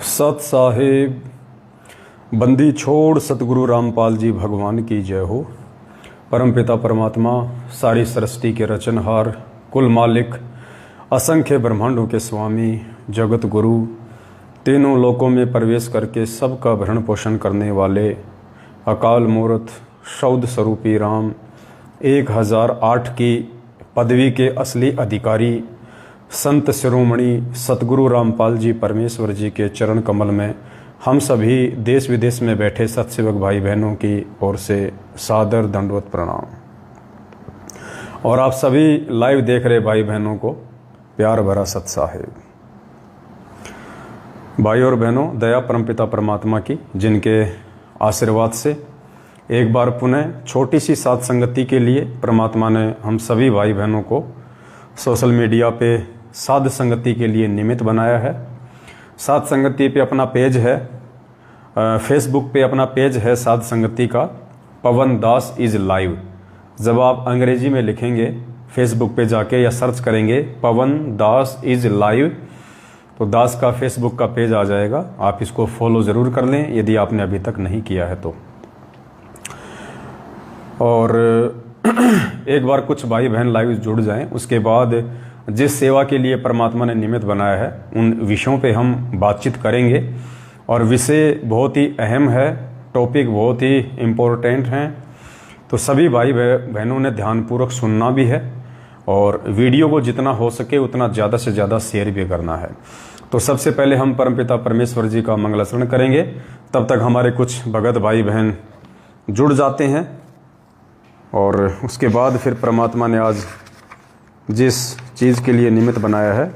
सत साहिब बंदी छोड़ सतगुरु रामपाल जी भगवान की जय हो। परमपिता परमात्मा सारी सृष्टि के रचनहार, कुल मालिक, असंख्य ब्रह्मांडों के स्वामी, जगत गुरु, तीनों लोकों में प्रवेश करके सबका भरण पोषण करने वाले अकाल मूर्त शौद स्वरूपी राम 1008 की पदवी के असली अधिकारी संत शिरोमणि सतगुरु रामपाल जी परमेश्वर जी के चरण कमल में हम सभी देश विदेश में बैठे सत्सेवक भाई बहनों की ओर से सादर दंडवत प्रणाम। और आप सभी लाइव देख रहे भाई बहनों को प्यार भरा सत साहिब। भाई और बहनों, दया परमपिता परमात्मा की, जिनके आशीर्वाद से एक बार पुनः छोटी सी साध संगति के लिए परमात्मा ने हम सभी भाई बहनों को सोशल मीडिया पे साध संगति के लिए निमित्त बनाया है। साध संगति पे अपना पेज है, फेसबुक पे अपना पेज है साध संगति का, पवन दास इज लाइव। जब आप अंग्रेजी में लिखेंगे फेसबुक पे जाके या सर्च करेंगे पवन दास इज लाइव, तो दास का फेसबुक का पेज आ जाएगा। आप इसको फॉलो ज़रूर कर लें यदि आपने अभी तक नहीं किया है तो। और एक बार कुछ भाई बहन लाइव जुड़ जाएं, उसके बाद जिस सेवा के लिए परमात्मा ने निमित्त बनाया है उन विषयों पे हम बातचीत करेंगे। और विषय बहुत ही अहम है, टॉपिक बहुत ही इम्पोर्टेंट हैं, तो सभी भाई बहनों ने ध्यानपूर्वक सुनना भी है और वीडियो को जितना हो सके उतना ज़्यादा से ज़्यादा शेयर भी करना है। तो सबसे पहले हम परमपिता परमेश्वर जी का मंगलाचरण करेंगे, तब तक हमारे कुछ भगत भाई बहन जुड़ जाते हैं और उसके बाद फिर परमात्मा ने आज जिस चीज़ के लिए निमित्त बनाया है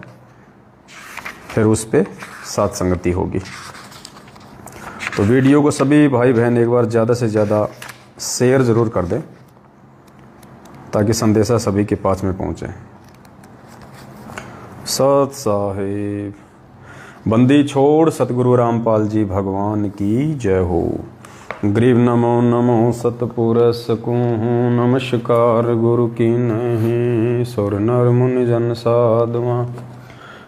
फिर उस पे साथ संगति होगी। तो वीडियो को सभी भाई बहन एक बार ज़्यादा से ज़्यादा शेयर ज़रूर कर दें ताकि संदेशा सभी के पास में पहुँचे। सत साहिब बंदी छोड़ सतगुरु रामपाल जी भगवान की जय हो। ग्रीव नमो नमो सतपुरस को नमस्कार गुरु की नहीं, सुर नर मुनि जन साधुआ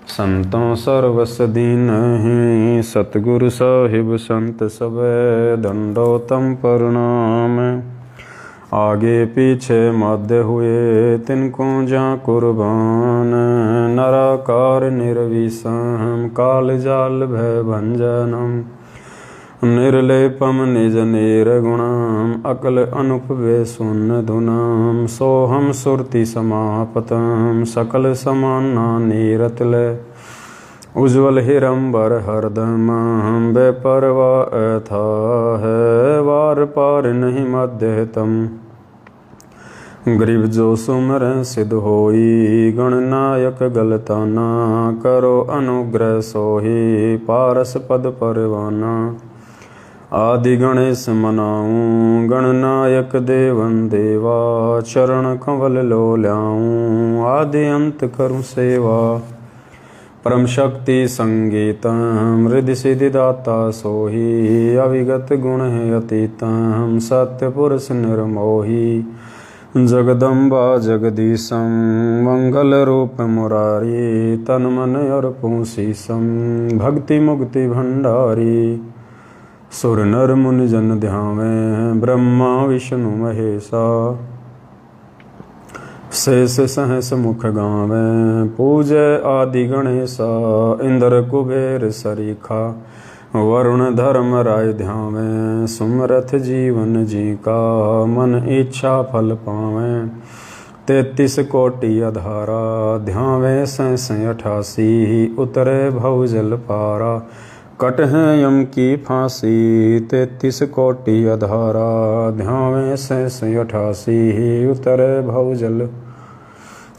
संतों सर्वस दीन ही। सतगुरु साहिब संत सबे दंडोतम प्रणाम, आगे पीछे मध्य हुए तिनको जा कुर्बान। नराकार निर्विषम काल जाल भय भंजनम, निर्लेपम निज निर्गुणम अकल अनुपवे सुन धुनाम। सोहम सुरति समापतम सकल समाना नीरतले, उज्ज्वल हिरंबर हरदम बेपरवा था है वार पार नहीं मध्यतम। गरीब जो सुमर सिद्ध होई गणनायक गलताना, करो अनुग्रह सोही पारस पद परवाना। आदि गणेश मनाऊं गणनायक देवन देवा, चरण कंवल लो ल्याऊं आदि अंत करूं सेवा। परम शक्ति संगीतम हृदय सिद्धि दाता सोही, अविगत गुण है अतीतम सत्य पुरुष निर्मोही। जगदम्बा जगदीशम मंगल रूप मुरारी, तन मन अर्पूं शीशम भक्ति मुक्ति भंडारी। सुर नर मुनि जन ध्यावें ब्रह्मा विष्णु महेशा, शेष सहस मुख गावें पूजय आदि गणेशा। इंद्र कुबेर सरीखा वरुण धर्म राय ध्यावें, सुमरथ जीवन जी का मन इच्छा फल पावें। 33 कोटि अधारा ध्यावें 88 उतरे भवजल पारा। कट हैं यम की फांसी 33 कोटि अधारा, ध्यावें 88 उतरे भवजल।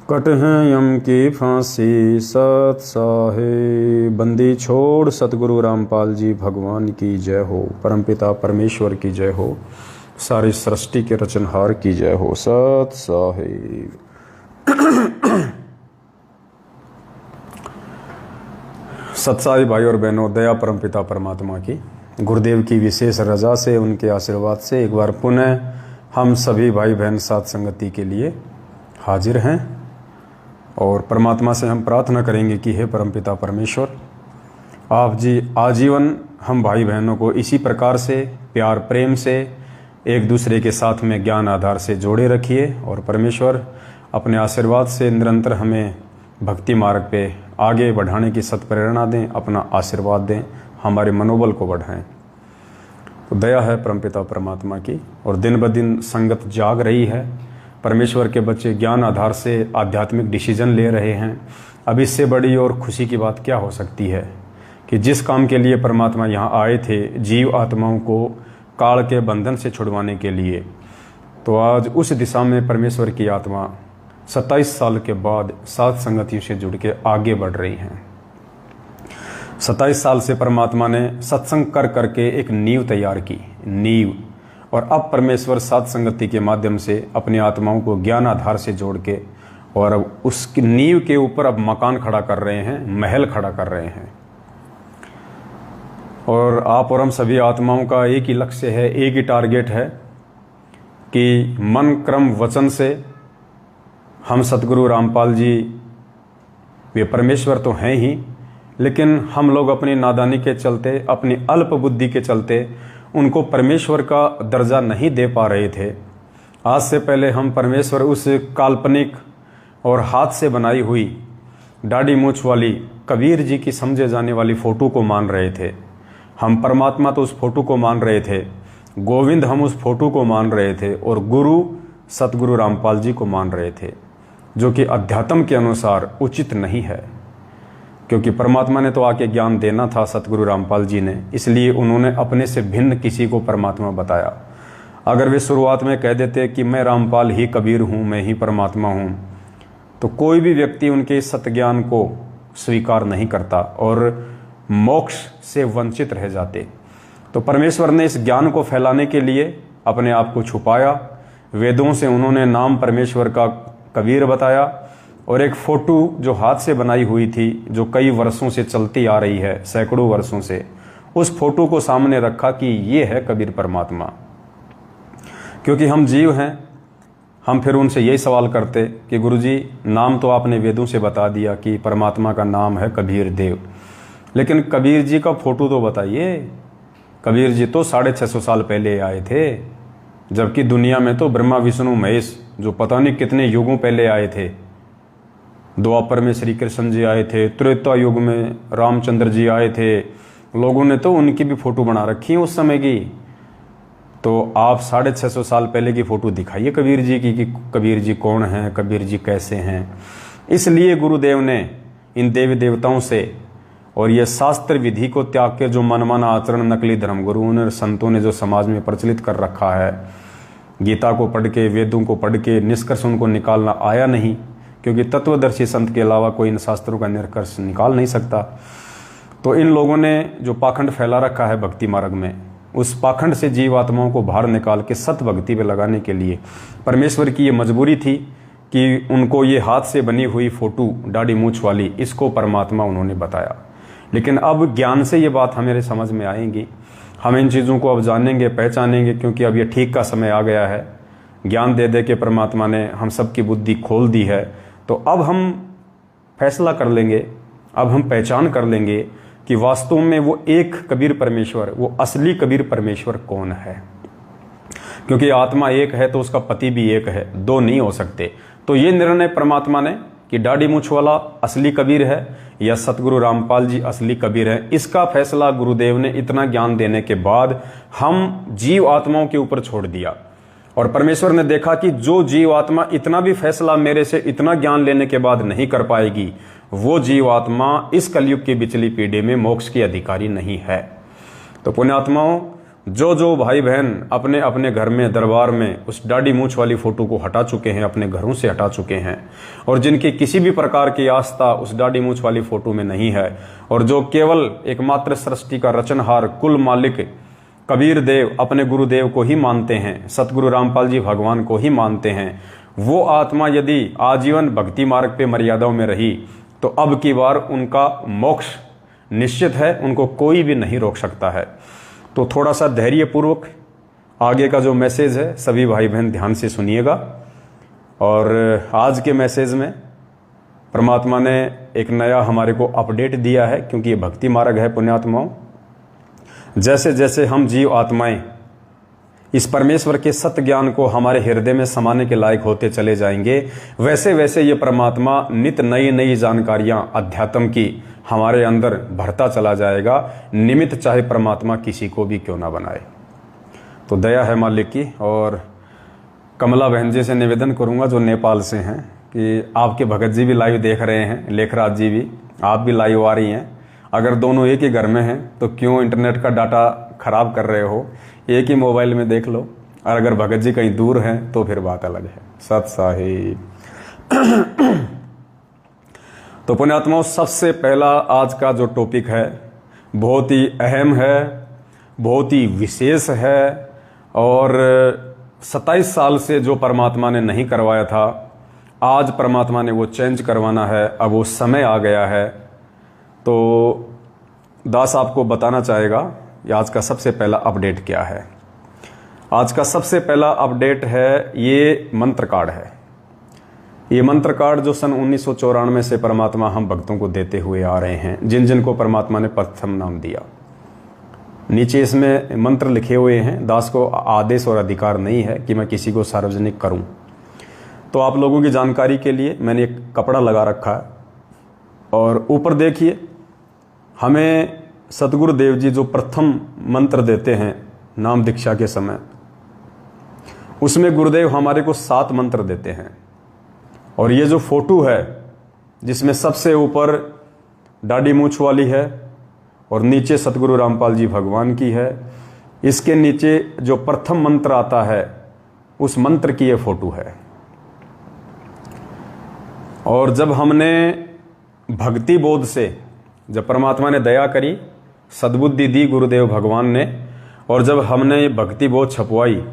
कट हैं यम की फांसी। सत साहिब बंदी छोड़ सतगुरु रामपाल जी भगवान की जय हो। परमपिता परमेश्वर की जय हो। सारी सृष्टि के रचनहार की जय हो। सत साहिब। सत्साई भाई और बहनों, दया परमपिता परमात्मा की, गुरुदेव की विशेष रजा से, उनके आशीर्वाद से एक बार पुनः हम सभी भाई बहन साथ संगति के लिए हाजिर हैं। और परमात्मा से हम प्रार्थना करेंगे कि हे परमपिता परमेश्वर, आप जी आजीवन हम भाई बहनों को इसी प्रकार से प्यार प्रेम से एक दूसरे के साथ में ज्ञान आधार से जोड़े रखिए और परमेश्वर अपने आशीर्वाद से निरंतर हमें भक्ति मार्ग पे आगे बढ़ाने की सत्प्रेरणा दें, अपना आशीर्वाद दें, हमारे मनोबल को बढ़ाएं। तो दया है परमपिता परमात्मा की और दिन ब दिन संगत जाग रही है। परमेश्वर के बच्चे ज्ञान आधार से आध्यात्मिक डिसीजन ले रहे हैं। अब इससे बड़ी और खुशी की बात क्या हो सकती है कि जिस काम के लिए परमात्मा यहाँ आए थे, जीव आत्माओं को काल के बंधन से छुड़वाने के लिए, तो आज उस दिशा में परमेश्वर की आत्मा 27 साल के बाद सात संगतियों से जुड़ के आगे बढ़ रही हैं। 27 साल से परमात्मा ने सत्संग कर करके एक नींव तैयार की, नींव, और अब परमेश्वर सात संगति के माध्यम से अपनी आत्माओं को ज्ञान आधार से जोड़ के और अब उसकी नींव के ऊपर अब मकान खड़ा कर रहे हैं, महल खड़ा कर रहे हैं। और आप और हम सभी आत्माओं का एक ही लक्ष्य है, एक ही टारगेट है कि मन क्रम वचन से हम सतगुरु रामपाल जी, वे परमेश्वर तो हैं ही, लेकिन हम लोग अपनी नादानी के चलते, अपनी अल्प बुद्धि के चलते उनको परमेश्वर का दर्जा नहीं दे पा रहे थे। आज से पहले हम परमेश्वर उस काल्पनिक और हाथ से बनाई हुई दाढ़ी मूछ वाली कबीर जी की समझे जाने वाली फ़ोटो को मान रहे थे। हम परमात्मा तो उस फोटो को मान रहे थे, गोविंद हम उस फोटो को मान रहे थे, और गुरु सतगुरु रामपाल जी को मान रहे थे, जो कि अध्यात्म के अनुसार उचित नहीं है। क्योंकि परमात्मा ने तो आके ज्ञान देना था सतगुरु रामपाल जी ने, इसलिए उन्होंने अपने से भिन्न किसी को परमात्मा बताया। अगर वे शुरुआत में कह देते कि मैं रामपाल ही कबीर हूँ, मैं ही परमात्मा हूँ, तो कोई भी व्यक्ति उनके इस सत्य ज्ञान को स्वीकार नहीं करता और मोक्ष से वंचित रह जाते। तो परमेश्वर ने इस ज्ञान को फैलाने के लिए अपने आप को छुपाया। वेदों से उन्होंने नाम परमेश्वर का कबीर बताया, और एक फोटो जो हाथ से बनाई हुई थी, जो कई वर्षों से चलती आ रही है, सैकड़ों वर्षों से, उस फोटो को सामने रखा कि ये है कबीर परमात्मा। क्योंकि हम जीव हैं, हम फिर उनसे यही सवाल करते कि गुरुजी नाम तो आपने वेदों से बता दिया कि परमात्मा का नाम है कबीर देव, लेकिन कबीर जी का फोटो तो बताइए। कबीर जी तो 650 साल पहले आए थे, जबकि दुनिया में तो ब्रह्मा विष्णु महेश जो पता नहीं कितने युगों पहले आए थे। द्वापर में श्री कृष्ण जी आए थे, त्रेता युग में रामचंद्र जी आए थे, लोगों ने तो उनकी भी फोटो बना रखी है उस समय की। तो आप 650 साल पहले की फोटो दिखाइए कबीर जी की कि कबीर जी कौन हैं, कबीर जी कैसे हैं। इसलिए गुरुदेव ने इन देवी देवताओं से और ये शास्त्र विधि को त्याग के जो मनमाना आचरण नकली धर्मगुरुओं ने, संतों ने जो समाज में प्रचलित कर रखा है, गीता को पढ़ के, वेदों को पढ़ के निष्कर्ष उनको निकालना आया नहीं, क्योंकि तत्वदर्शी संत के अलावा कोई इन शास्त्रों का निष्कर्ष निकाल नहीं सकता। तो इन लोगों ने जो पाखंड फैला रखा है भक्ति मार्ग में, उस पाखंड से जीवात्माओं को बाहर निकाल के सत भक्ति पे लगाने के लिए परमेश्वर की ये मजबूरी थी कि उनको ये हाथ से बनी हुई फोटो दाढ़ी मूछ वाली, इसको परमात्मा उन्होंने बताया। लेकिन अब ज्ञान से ये बात हमारे समझ में आएंगी, हम इन चीज़ों को अब जानेंगे, पहचानेंगे, क्योंकि अब ये ठीक का समय आ गया है। ज्ञान दे दे के परमात्मा ने हम सबकी बुद्धि खोल दी है। तो अब हम फैसला कर लेंगे, अब हम पहचान कर लेंगे कि वास्तव में वो एक कबीर परमेश्वर, वो असली कबीर परमेश्वर कौन है। क्योंकि आत्मा एक है तो उसका पति भी एक है, दो नहीं हो सकते। तो ये निर्णय परमात्मा ने कि दाढ़ी मूछ वाला असली कबीर है या सतगुरु रामपाल जी असली कबीर है, इसका फैसला गुरुदेव ने इतना ज्ञान देने के बाद हम जीव आत्माओं के ऊपर छोड़ दिया। और परमेश्वर ने देखा कि जो जीव आत्मा इतना भी फैसला मेरे से इतना ज्ञान लेने के बाद नहीं कर पाएगी, वो जीव आत्मा इस कलयुग की बिचली पीढ़ी में मोक्ष की अधिकारी नहीं है। तो पुण्यात्माओं, जो जो भाई बहन अपने अपने घर में, दरबार में उस दाढ़ी मूछ वाली फोटो को हटा चुके हैं, अपने घरों से हटा चुके हैं, और जिनकी किसी भी प्रकार की आस्था उस दाढ़ी मूछ वाली फोटो में नहीं है, और जो केवल एकमात्र सृष्टि का रचनहार कुल मालिक कबीर देव अपने गुरुदेव को ही मानते हैं, सतगुरु रामपाल जी भगवान को ही मानते हैं, वो आत्मा यदि आजीवन भक्ति मार्ग पे मर्यादाओं में रही तो अब की बार उनका मोक्ष निश्चित है, उनको कोई भी नहीं रोक सकता है। तो थोड़ा सा धैर्यपूर्वक आगे का जो मैसेज है सभी भाई बहन ध्यान से सुनिएगा। और आज के मैसेज में परमात्मा ने एक नया हमारे को अपडेट दिया है, क्योंकि ये भक्ति मार्ग है पुण्यात्माओं। जैसे जैसे हम जीव आत्माएं इस परमेश्वर के सत्य ज्ञान को हमारे हृदय में समाने के लायक होते चले जाएंगे, वैसे वैसे ये परमात्मा नित नई नई जानकारियां अध्यात्म की हमारे अंदर भरता चला जाएगा, निमित्त चाहे परमात्मा किसी को भी क्यों ना बनाए। तो दया है मालिक की। और कमला बहन जी से निवेदन करूंगा जो नेपाल से हैं कि आपके भगत जी भी लाइव देख रहे हैं, लेखराज जी भी, आप भी लाइव आ रही हैं। अगर दोनों एक ही घर में हैं तो क्यों इंटरनेट का डाटा खराब कर रहे हो, एक ही मोबाइल में देख लो। और अगर भगत जी कहीं दूर हैं तो फिर बात अलग है। सत साहिब। तो पुण्यात्माओं, सबसे पहला आज का जो टॉपिक है बहुत ही अहम है, बहुत ही विशेष है, और 27 साल से जो परमात्मा ने नहीं करवाया था, आज परमात्मा ने वो चेंज करवाना है। अब वो समय आ गया है। तो दास आपको बताना चाहेगा कि आज का सबसे पहला अपडेट क्या है। आज का सबसे पहला अपडेट है, ये मंत्र कार्ड है। ये मंत्र कार्ड जो सन 1994 से परमात्मा हम भक्तों को देते हुए आ रहे हैं, जिन जिन को परमात्मा ने प्रथम नाम दिया। नीचे इसमें मंत्र लिखे हुए हैं। दास को आदेश और अधिकार नहीं है कि मैं किसी को सार्वजनिक करूं। तो आप लोगों की जानकारी के लिए मैंने एक कपड़ा लगा रखा है, और ऊपर देखिए, हमें सतगुरुदेव जी जो प्रथम मंत्र देते हैं नाम दीक्षा के समय, उसमें गुरुदेव हमारे को 7 मंत्र देते हैं। और ये जो फोटो है जिसमें सबसे ऊपर दाढ़ी मूछ वाली है और नीचे सतगुरु रामपाल जी भगवान की है, इसके नीचे जो प्रथम मंत्र आता है उस मंत्र की ये फोटो है। और जब हमने भक्ति बोध से, जब परमात्मा ने दया करी, सद्बुद्धि दी गुरुदेव भगवान ने, और जब हमने भक्ति बोध छपवाई,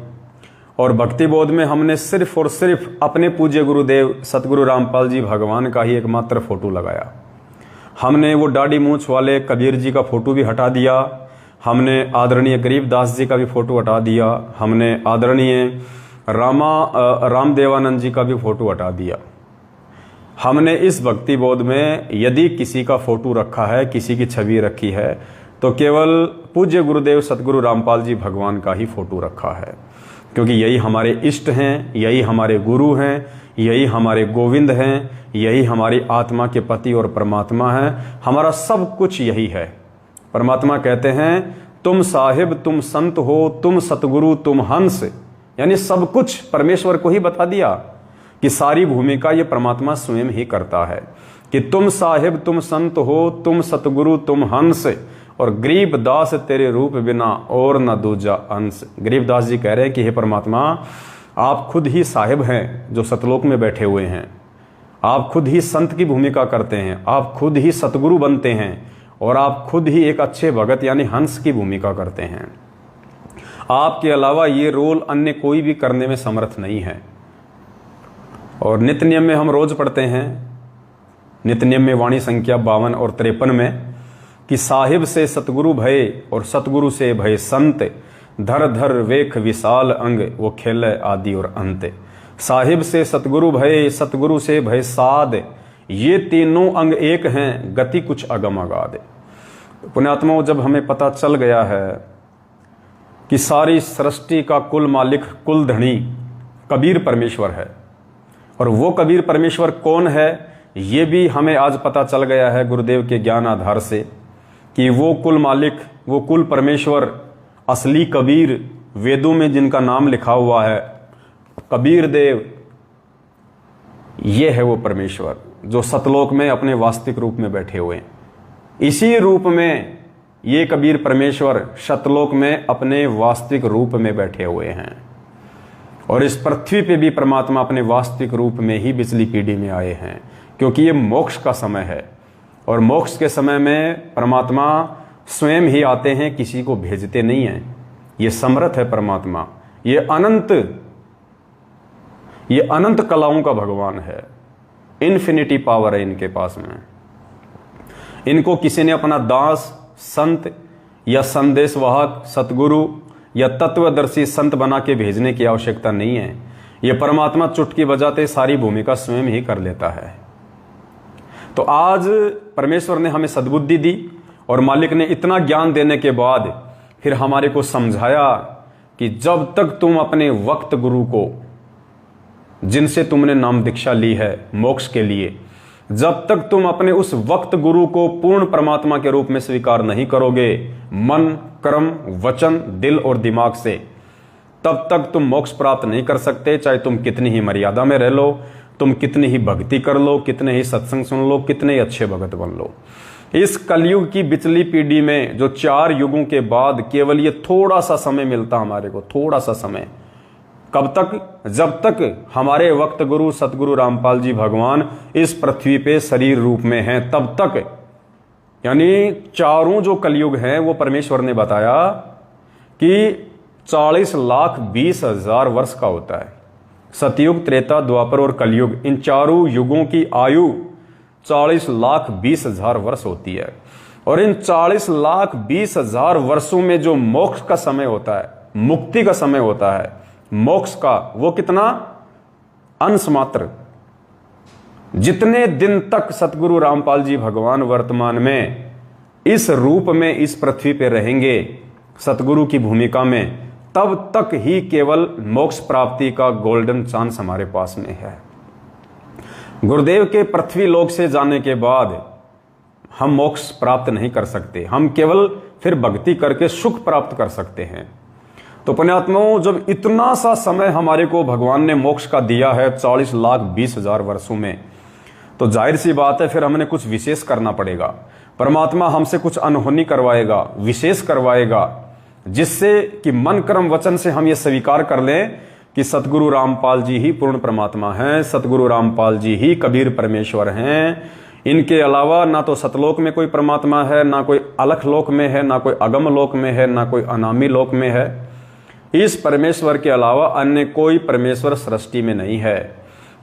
और भक्ति बोध में हमने सिर्फ और सिर्फ अपने पूज्य गुरुदेव सतगुरु रामपाल जी भगवान का ही एकमात्र फोटो लगाया। हमने वो दाढ़ी मूछ वाले कबीर जी का फोटो भी हटा दिया, हमने आदरणीय गरीबदास जी का भी फोटो हटा दिया, हमने आदरणीय रामदेवानंद जी का भी फोटो हटा दिया। हमने इस भक्ति बोध में यदि किसी का फोटो रखा है, किसी की छवि रखी है, तो केवल पूज्य गुरुदेव सतगुरु रामपाल जी भगवान का ही फोटो रखा है, क्योंकि यही हमारे इष्ट हैं, यही हमारे गुरु हैं, यही हमारे गोविंद हैं, यही हमारी आत्मा के पति और परमात्मा हैं। हमारा सब कुछ यही है। परमात्मा कहते हैं, तुम साहिब, तुम संत हो, तुम सतगुरु, तुम हंस। यानी सब कुछ परमेश्वर को ही बता दिया कि सारी भूमिका ये परमात्मा स्वयं ही करता है, कि तुम साहिब, तुम संत हो, तुम सतगुरु, तुम हंस, और गरीबदास तेरे रूप बिना और न दूजा अंश। गरीबदास जी कह रहे हैं कि हे परमात्मा, आप खुद ही साहिब हैं जो सतलोक में बैठे हुए हैं, आप खुद ही संत की भूमिका करते हैं, आप खुद ही सतगुरु बनते हैं, और आप खुद ही एक अच्छे भगत यानी हंस की भूमिका करते हैं। आपके अलावा ये रोल अन्य कोई भी करने में समर्थ नहीं है। और नित्य नियम में हम रोज पढ़ते हैं, नित्य नियम में वाणी संख्या 52 और 53 में, कि साहिब से सतगुरु भय और सतगुरु से भय संत, धर धर वेख विशाल अंग, वो खेले आदि और अंत। साहिब से सतगुरु भय, सतगुरु से भय साध, ये तीनों अंग एक हैं, गति कुछ अगम अगाध। पुण्यात्माओं, जब हमें पता चल गया है कि सारी सृष्टि का कुल मालिक, कुल धनी कबीर परमेश्वर है, और वो कबीर परमेश्वर कौन है ये भी हमें आज पता चल गया है गुरुदेव के ज्ञान आधार से, कि वो कुल मालिक, वो कुल परमेश्वर, असली कबीर, वेदों में जिनका नाम लिखा हुआ है कबीर देव, ये है वो परमेश्वर जो सतलोक में अपने वास्तविक रूप में बैठे हुए हैं। इसी रूप में ये कबीर परमेश्वर सतलोक में अपने वास्तविक रूप में बैठे हुए हैं, और इस पृथ्वी पे भी परमात्मा अपने वास्तविक रूप में ही पिछली पीढ़ी में आए हैं, क्योंकि ये मोक्ष का समय है, और मोक्ष के समय में परमात्मा स्वयं ही आते हैं, किसी को भेजते नहीं हैं। ये समर्थ है परमात्मा, ये अनंत कलाओं का भगवान है, इन्फिनिटी पावर है इनके पास में। इनको किसी ने अपना दास, संत या संदेशवाहक, सतगुरु या तत्वदर्शी संत बना के भेजने की आवश्यकता नहीं है। ये परमात्मा चुटकी बजाते सारी भूमिका स्वयं ही कर लेता है। तो आज परमेश्वर ने हमें सद्बुद्धि दी और मालिक ने इतना ज्ञान देने के बाद फिर हमारे को समझाया कि जब तक तुम अपने वक्त गुरु को, जिनसे तुमने नाम दीक्षा ली है मोक्ष के लिए, जब तक तुम अपने उस वक्त गुरु को पूर्ण परमात्मा के रूप में स्वीकार नहीं करोगे, मन, कर्म, वचन, दिल और दिमाग से, तब तक तुम मोक्ष प्राप्त नहीं कर सकते। चाहे तुम कितनी ही मर्यादा में रह लो, तुम कितनी ही भक्ति कर लो, कितने ही सत्संग सुन लो, कितने ही अच्छे भगत बन लो। इस कलयुग की बिचली पीढ़ी में जो 4 युगों के बाद केवल ये थोड़ा सा समय मिलता हमारे को, थोड़ा सा समय, कब तक? जब तक हमारे वक्त गुरु सतगुरु रामपाल जी भगवान इस पृथ्वी पे शरीर रूप में हैं, तब तक। यानी चारों जो कलयुग हैं वो परमेश्वर ने बताया कि 40,20,000 वर्ष का होता है। सतयुग, त्रेता, द्वापर और कलयुग, इन चारों युगों की आयु 40,20,000 वर्ष होती है। और इन 40,20,000 वर्षों में जो मोक्ष का समय होता है, मुक्ति का समय होता है, मोक्ष का, वो कितना? अंश मात्र। जितने दिन तक सतगुरु रामपाल जी भगवान वर्तमान में इस रूप में इस पृथ्वी पे रहेंगे सतगुरु की भूमिका में, तब तक ही केवल मोक्ष प्राप्ति का गोल्डन चांस हमारे पास में है। गुरुदेव के पृथ्वी लोक से जाने के बाद हम मोक्ष प्राप्त नहीं कर सकते, हम केवल फिर भक्ति करके सुख प्राप्त कर सकते हैं। तो पुण्यात्माओं, जब इतना सा समय हमारे को भगवान ने मोक्ष का दिया है 40,20,000 वर्षों में, तो जाहिर सी बात है फिर हमने कुछ विशेष करना पड़ेगा। परमात्मा हमसे कुछ अनहोनी करवाएगा, विशेष करवाएगा, जिससे कि मन कर्म वचन से हम ये स्वीकार कर लें कि सतगुरु रामपाल जी ही पूर्ण परमात्मा हैं, सतगुरु रामपाल जी ही कबीर परमेश्वर हैं। इनके अलावा ना तो सतलोक में कोई परमात्मा है, ना कोई अलख लोक में है, ना कोई अगम लोक में है, ना कोई अनामी लोक में है। इस परमेश्वर के अलावा अन्य कोई परमेश्वर सृष्टि में नहीं है।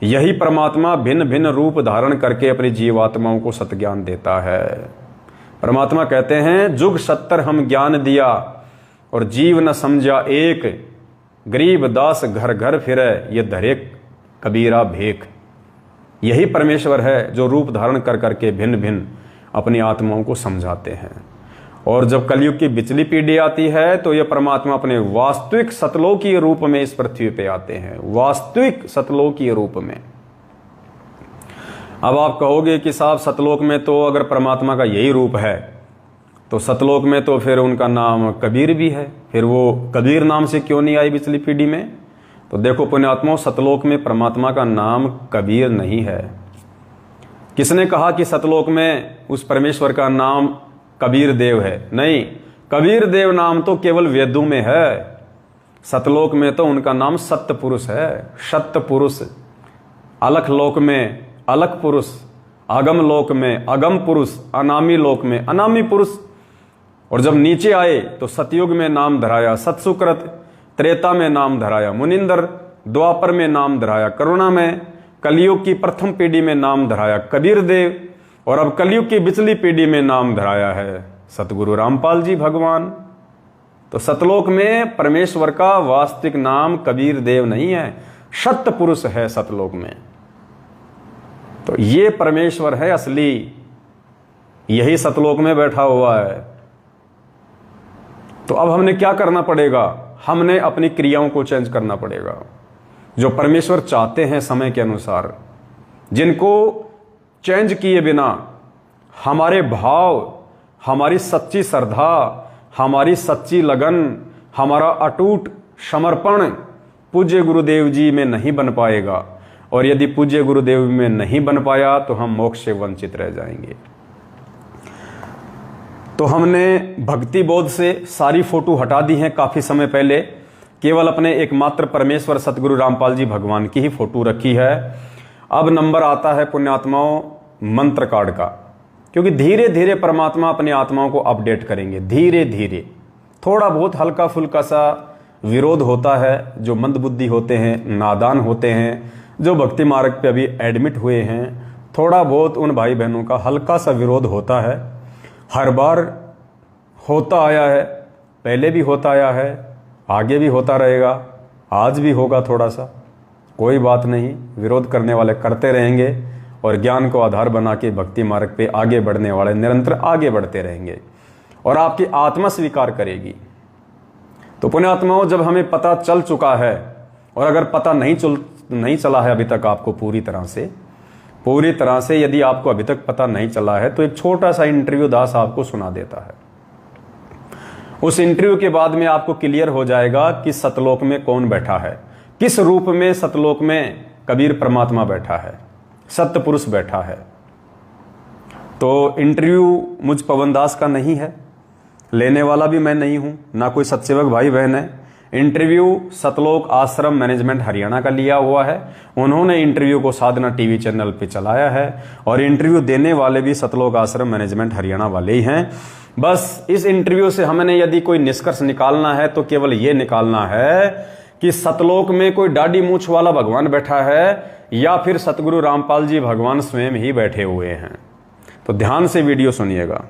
यही परमात्मा भिन्न भिन्न रूप धारण करके अपनी जीवात्माओं को सतज्ञान देता है। परमात्मा कहते हैं, जुग 70 हम ज्ञान दिया और जीव न समझा एक, गरीब दास घर घर फिरे ये धरे कबीरा भेख। यही परमेश्वर है जो रूप धारण कर करके भिन्न भिन्न अपनी आत्माओं को समझाते हैं। और जब कलयुग की बिचली पीढ़ी आती है तो ये परमात्मा अपने वास्तविक सतलोकीय रूप में इस पृथ्वी पे आते हैं, वास्तविक सतलोकीय रूप में। अब आप कहोगे कि साहब सतलोक में तो अगर परमात्मा का यही रूप है तो सतलोक में तो फिर उनका नाम कबीर भी है, फिर वो कबीर नाम से क्यों नहीं आई बिचली पीढ़ी में? तो देखो पुण्यात्माओं, सतलोक में परमात्मा का नाम कबीर नहीं है। किसने कहा कि सतलोक में उस परमेश्वर का नाम कबीर देव है? नहीं, कबीर देव नाम तो केवल वेदों में है। सतलोक में तो उनका नाम सत्य पुरुष है, सत्य पुरुष। अलख लोक में अलख पुरुष, अगम लोक में अगम पुरुष, अनामी लोक में अनामी पुरुष। और जब नीचे आए तो सतयुग में नाम धराया सतसुकृत, त्रेता में नाम धराया मुनिंदर, द्वापर में नाम धराया करुणा में, कलयुग की प्रथम पीढ़ी में नाम धराया कबीर देव, और अब कलयुग की बिचली पीढ़ी में नाम धराया है सतगुरु रामपाल जी भगवान। तो सतलोक में परमेश्वर का वास्तविक नाम कबीर देव नहीं है, सत्य पुरुष है सतलोक में। तो ये परमेश्वर है असली, यही सतलोक में बैठा हुआ है। तो अब हमने क्या करना पड़ेगा? हमने अपनी क्रियाओं को चेंज करना पड़ेगा, जो परमेश्वर चाहते हैं समय के अनुसार, जिनको चेंज किए बिना हमारे भाव, हमारी सच्ची श्रद्धा, हमारी सच्ची लगन, हमारा अटूट समर्पण पूज्य गुरुदेव जी में नहीं बन पाएगा। और यदि पूज्य गुरुदेव में नहीं बन पाया तो हम मोक्ष से वंचित रह जाएंगे। तो हमने भक्ति बोध से सारी फोटो हटा दी हैं काफी समय पहले, केवल अपने एकमात्र परमेश्वर सतगुरु रामपाल जी भगवान की ही फोटो रखी है। अब नंबर आता है पुण्यात्माओं मंत्र कार्ड का, क्योंकि धीरे धीरे परमात्मा अपनी आत्माओं को अपडेट करेंगे। धीरे धीरे थोड़ा बहुत हल्का फुल्का सा विरोध होता है, जो मंदबुद्धि होते हैं, नादान होते हैं, जो भक्ति मार्ग पे अभी एडमिट हुए हैं, थोड़ा बहुत उन भाई बहनों का हल्का सा विरोध होता है। हर बार होता आया है, पहले भी होता आया है, आगे भी होता रहेगा, आज भी होगा थोड़ा सा, कोई बात नहीं। विरोध करने वाले करते रहेंगे और ज्ञान को आधार बना के भक्ति मार्ग पे आगे बढ़ने वाले निरंतर आगे बढ़ते रहेंगे और आपकी आत्मा स्वीकार करेगी। तो पुण्यात्माओं, जब हमें पता चल चुका है और अगर पता नहीं चला है अभी तक आपको पूरी तरह से यदि आपको अभी तक पता नहीं चला है, तो एक छोटा सा इंटरव्यू दास आपको सुना देता है। उस इंटरव्यू के बाद में आपको क्लियर हो जाएगा कि सतलोक में कौन बैठा है, किस रूप में सतलोक में कबीर परमात्मा बैठा है, सत्य पुरुष बैठा है। तो इंटरव्यू मुझ पवन दास का नहीं है, लेने वाला भी मैं नहीं हूं, ना कोई सत्सेवक भाई बहन है। इंटरव्यू सतलोक आश्रम मैनेजमेंट हरियाणा का लिया हुआ है। उन्होंने इंटरव्यू को साधना टीवी चैनल पे चलाया है और इंटरव्यू देने वाले भी सतलोक आश्रम मैनेजमेंट हरियाणा वाले ही हैं। बस इस इंटरव्यू से हमने यदि कोई निष्कर्ष निकालना है तो केवल ये निकालना है कि सतलोक में कोई दाढ़ी मूछ वाला भगवान बैठा है या फिर सतगुरु रामपाल जी भगवान स्वयं ही बैठे हुए हैं। तो ध्यान से वीडियो सुनिएगा।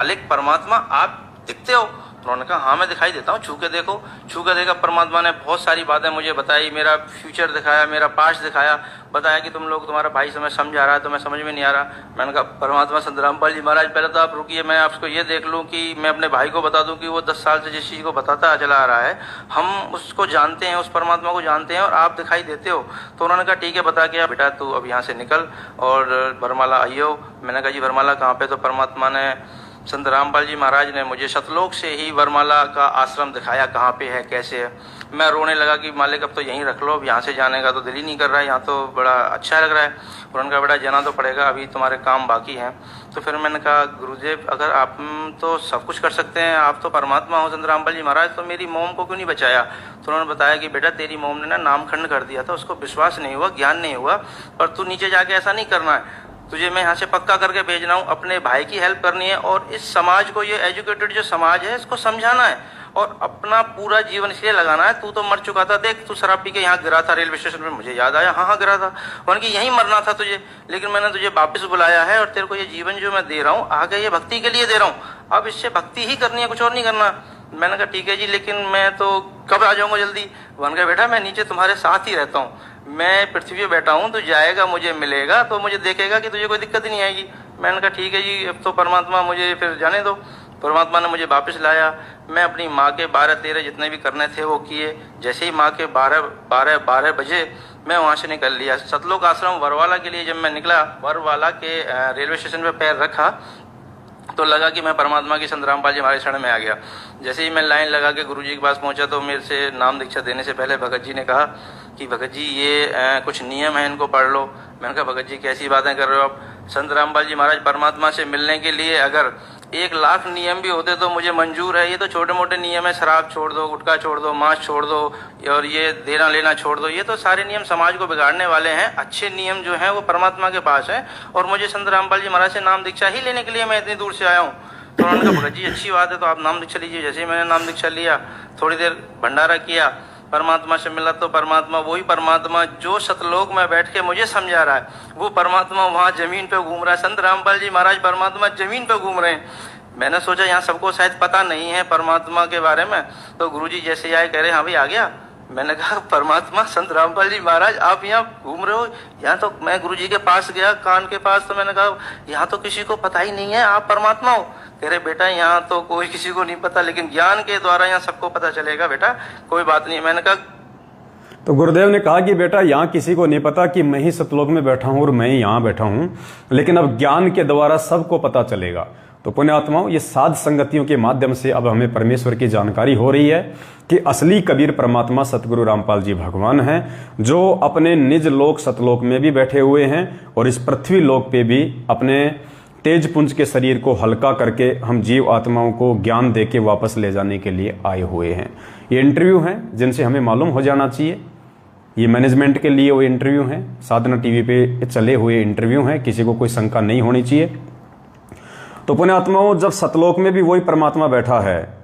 अलिक परमात्मा आप दिखते हो? तो उन्होंने कहा हाँ मैं दिखाई देता हूँ, छू के देखो। छू के देखा, परमात्मा ने बहुत सारी बातें मुझे बताई, मेरा फ्यूचर दिखाया, मेरा पास्ट दिखाया, बताया कि तुम्हारा भाई समय समझा रहा है तो मैं समझ में नहीं आ रहा। मैंने कहा परमात्मा संत रामपाल जी महाराज पहले तो आप रुकिए, मैं आपको ये देख लूँ कि मैं अपने भाई को बता दूँ कि वो 10 साल से जिस चीज़ को बताता चला आ रहा है हम उसको जानते हैं, उस परमात्मा को जानते हैं और आप दिखाई देते हो। तो उन्होंने कहा ठीक है, बता के बेटा तू अब यहाँ से निकल और वरमाला आइयो। मैंने कहा जी वरमाला कहाँ पे? तो परमात्मा ने, संत रामपाल जी महाराज ने मुझे सतलोक से ही वरमाला का आश्रम दिखाया, कहाँ पे है, कैसे है। मैं रोने लगा कि मालिक अब तो यहीं रख लो, अब यहाँ से जाने का तो दिल ही नहीं कर रहा है, यहाँ तो बड़ा अच्छा लग रहा है। उन्होंने कहा बेटा जाना तो पड़ेगा, अभी तुम्हारे काम बाकी हैं। तो फिर मैंने कहा गुरुदेव अगर आप तो सब कुछ कर सकते हैं, आप तो परमात्मा हो संत रामपाल जी महाराज, तो मेरी मोम को क्यों नहीं बचाया? तो उन्होंने बताया कि बेटा तेरी मोम ने ना नामखंड कर दिया था, उसको विश्वास नहीं हुआ, ज्ञान नहीं हुआ, पर तू नीचे जाके ऐसा नहीं करना है, तुझे मैं यहाँ से पक्का करके भेजना हूँ, अपने भाई की हेल्प करनी है और इस समाज को, ये एजुकेटेड जो समाज है इसको समझाना है और अपना पूरा जीवन इसलिए लगाना है। तू तो मर चुका था, देख तू शराब पी के यहाँ गिरा था रेलवे स्टेशन पे, मुझे याद आया हाँ गिरा था, उनकी यहीं मरना था तुझे, लेकिन मैंने तुझे वापस बुलाया है और तेरे को ये जीवन जो मैं दे रहा हूँ आगे ये भक्ति के लिए दे रहा हूँ, अब इससे भक्ति ही करनी है, कुछ और नहीं करना। मैंने कहा ठीक है जी, लेकिन मैं तो कब आ जाऊँगा जल्दी? उन्होंने कहा बेटा मैं नीचे तुम्हारे साथ ही रहता हूँ, मैं पृथ्वी पे बैठा हूँ, तो जाएगा मुझे मिलेगा तो मुझे देखेगा कि तुझे कोई दिक्कत ही नहीं आएगी। मैंने कहा ठीक है जी, अब तो परमात्मा मुझे फिर जाने दो। परमात्मा ने मुझे वापस लाया, मैं अपनी माँ के 12-13 जितने भी करने थे वो किए। जैसे ही माँ के 12 बजे मैं वहाँ से निकल लिया। सतलोक आश्रम वरवाला के लिए जब मैं निकला, वरवाला के रेलवे स्टेशन पर पैर रखा तो लगा कि मैं परमात्मा की संत रामपाल जी हमारे शरण में आ गया। जैसे ही मैं लाइन लगा के गुरुजी के पास पहुंचा तो मेरे से नाम दीक्षा देने से पहले भगत जी ने कहा कि भगत जी ये कुछ नियम है, इनको पढ़ लो। मैंने कहा भगत जी कैसी बातें कर रहे हो आप? संत रामपाल जी महाराज परमात्मा से मिलने के लिए अगर 1 लाख नियम भी होते तो मुझे मंजूर है, ये तो छोटे मोटे नियम है, शराब छोड़ दो, गुटखा छोड़ दो, मांस छोड़ दो और ये देना लेना छोड़ दो, ये तो सारे नियम समाज को बिगाड़ने वाले हैं। अच्छे नियम जो हैं वो परमात्मा के पास हैं और मुझे संत रामपाल जी महाराज से नाम दीक्षा ही लेने के लिए मैं इतनी दूर से आया हूँ। तो उन्होंने कहा भगत जी अच्छी बात है, तो आप नाम दीक्षा लीजिए। जैसे ही मैंने नाम दीक्षा लिया, थोड़ी देर भंडारा किया, परमात्मा से मिला तो परमात्मा वही परमात्मा जो सतलोक में बैठ के मुझे समझा रहा है, वो परमात्मा वहाँ जमीन पे घूम रहा है। संत रामपाल जी महाराज परमात्मा जमीन पे घूम रहे हैं। मैंने सोचा यहाँ सबको शायद पता नहीं है परमात्मा के बारे में, तो गुरुजी जैसे ही आए कह रहे हाँ भाई आ गया। मैंने कहा परमात्मा संत रामपाल जी महाराज आप यहाँ घूम रहे हो? यहाँ तो मैं गुरुजी के पास गया, कान के पास, तो मैंने कहा यहाँ तो किसी को पता ही नहीं है आप परमात्मा हो। कह रहे बेटा यहाँ तो कोई किसी को नहीं पता, लेकिन ज्ञान के द्वारा यहाँ सबको पता चलेगा बेटा, कोई बात नहीं। मैंने कहा तो गुरुदेव ने कहा कि बेटा यहाँ किसी को नहीं पता कि मैं ही सतलोक में बैठा हूँ और मैं ही यहाँ बैठा हूँ, लेकिन अब ज्ञान के द्वारा सबको पता चलेगा। तो पुण्यात्माओं, ये साध संगतियों के माध्यम से अब हमें परमेश्वर की जानकारी हो रही है कि असली कबीर परमात्मा सतगुरु रामपाल जी भगवान हैं, जो अपने निज लोक सतलोक में भी बैठे हुए हैं और इस पृथ्वी लोक पे भी अपने तेज पुंज के शरीर को हल्का करके हम जीव आत्माओं को ज्ञान दे के वापस ले जाने के लिए आए हुए हैं। ये इंटरव्यू हैं जिनसे हमें मालूम हो जाना चाहिए, ये मैनेजमेंट के लिए वो इंटरव्यू हैं, साधना टीवी पे चले हुए इंटरव्यू हैं, किसी को कोई शंका नहीं होनी चाहिए। तो पुण्यात्माओं, जब सतलोक में भी वही परमात्मा बैठा है,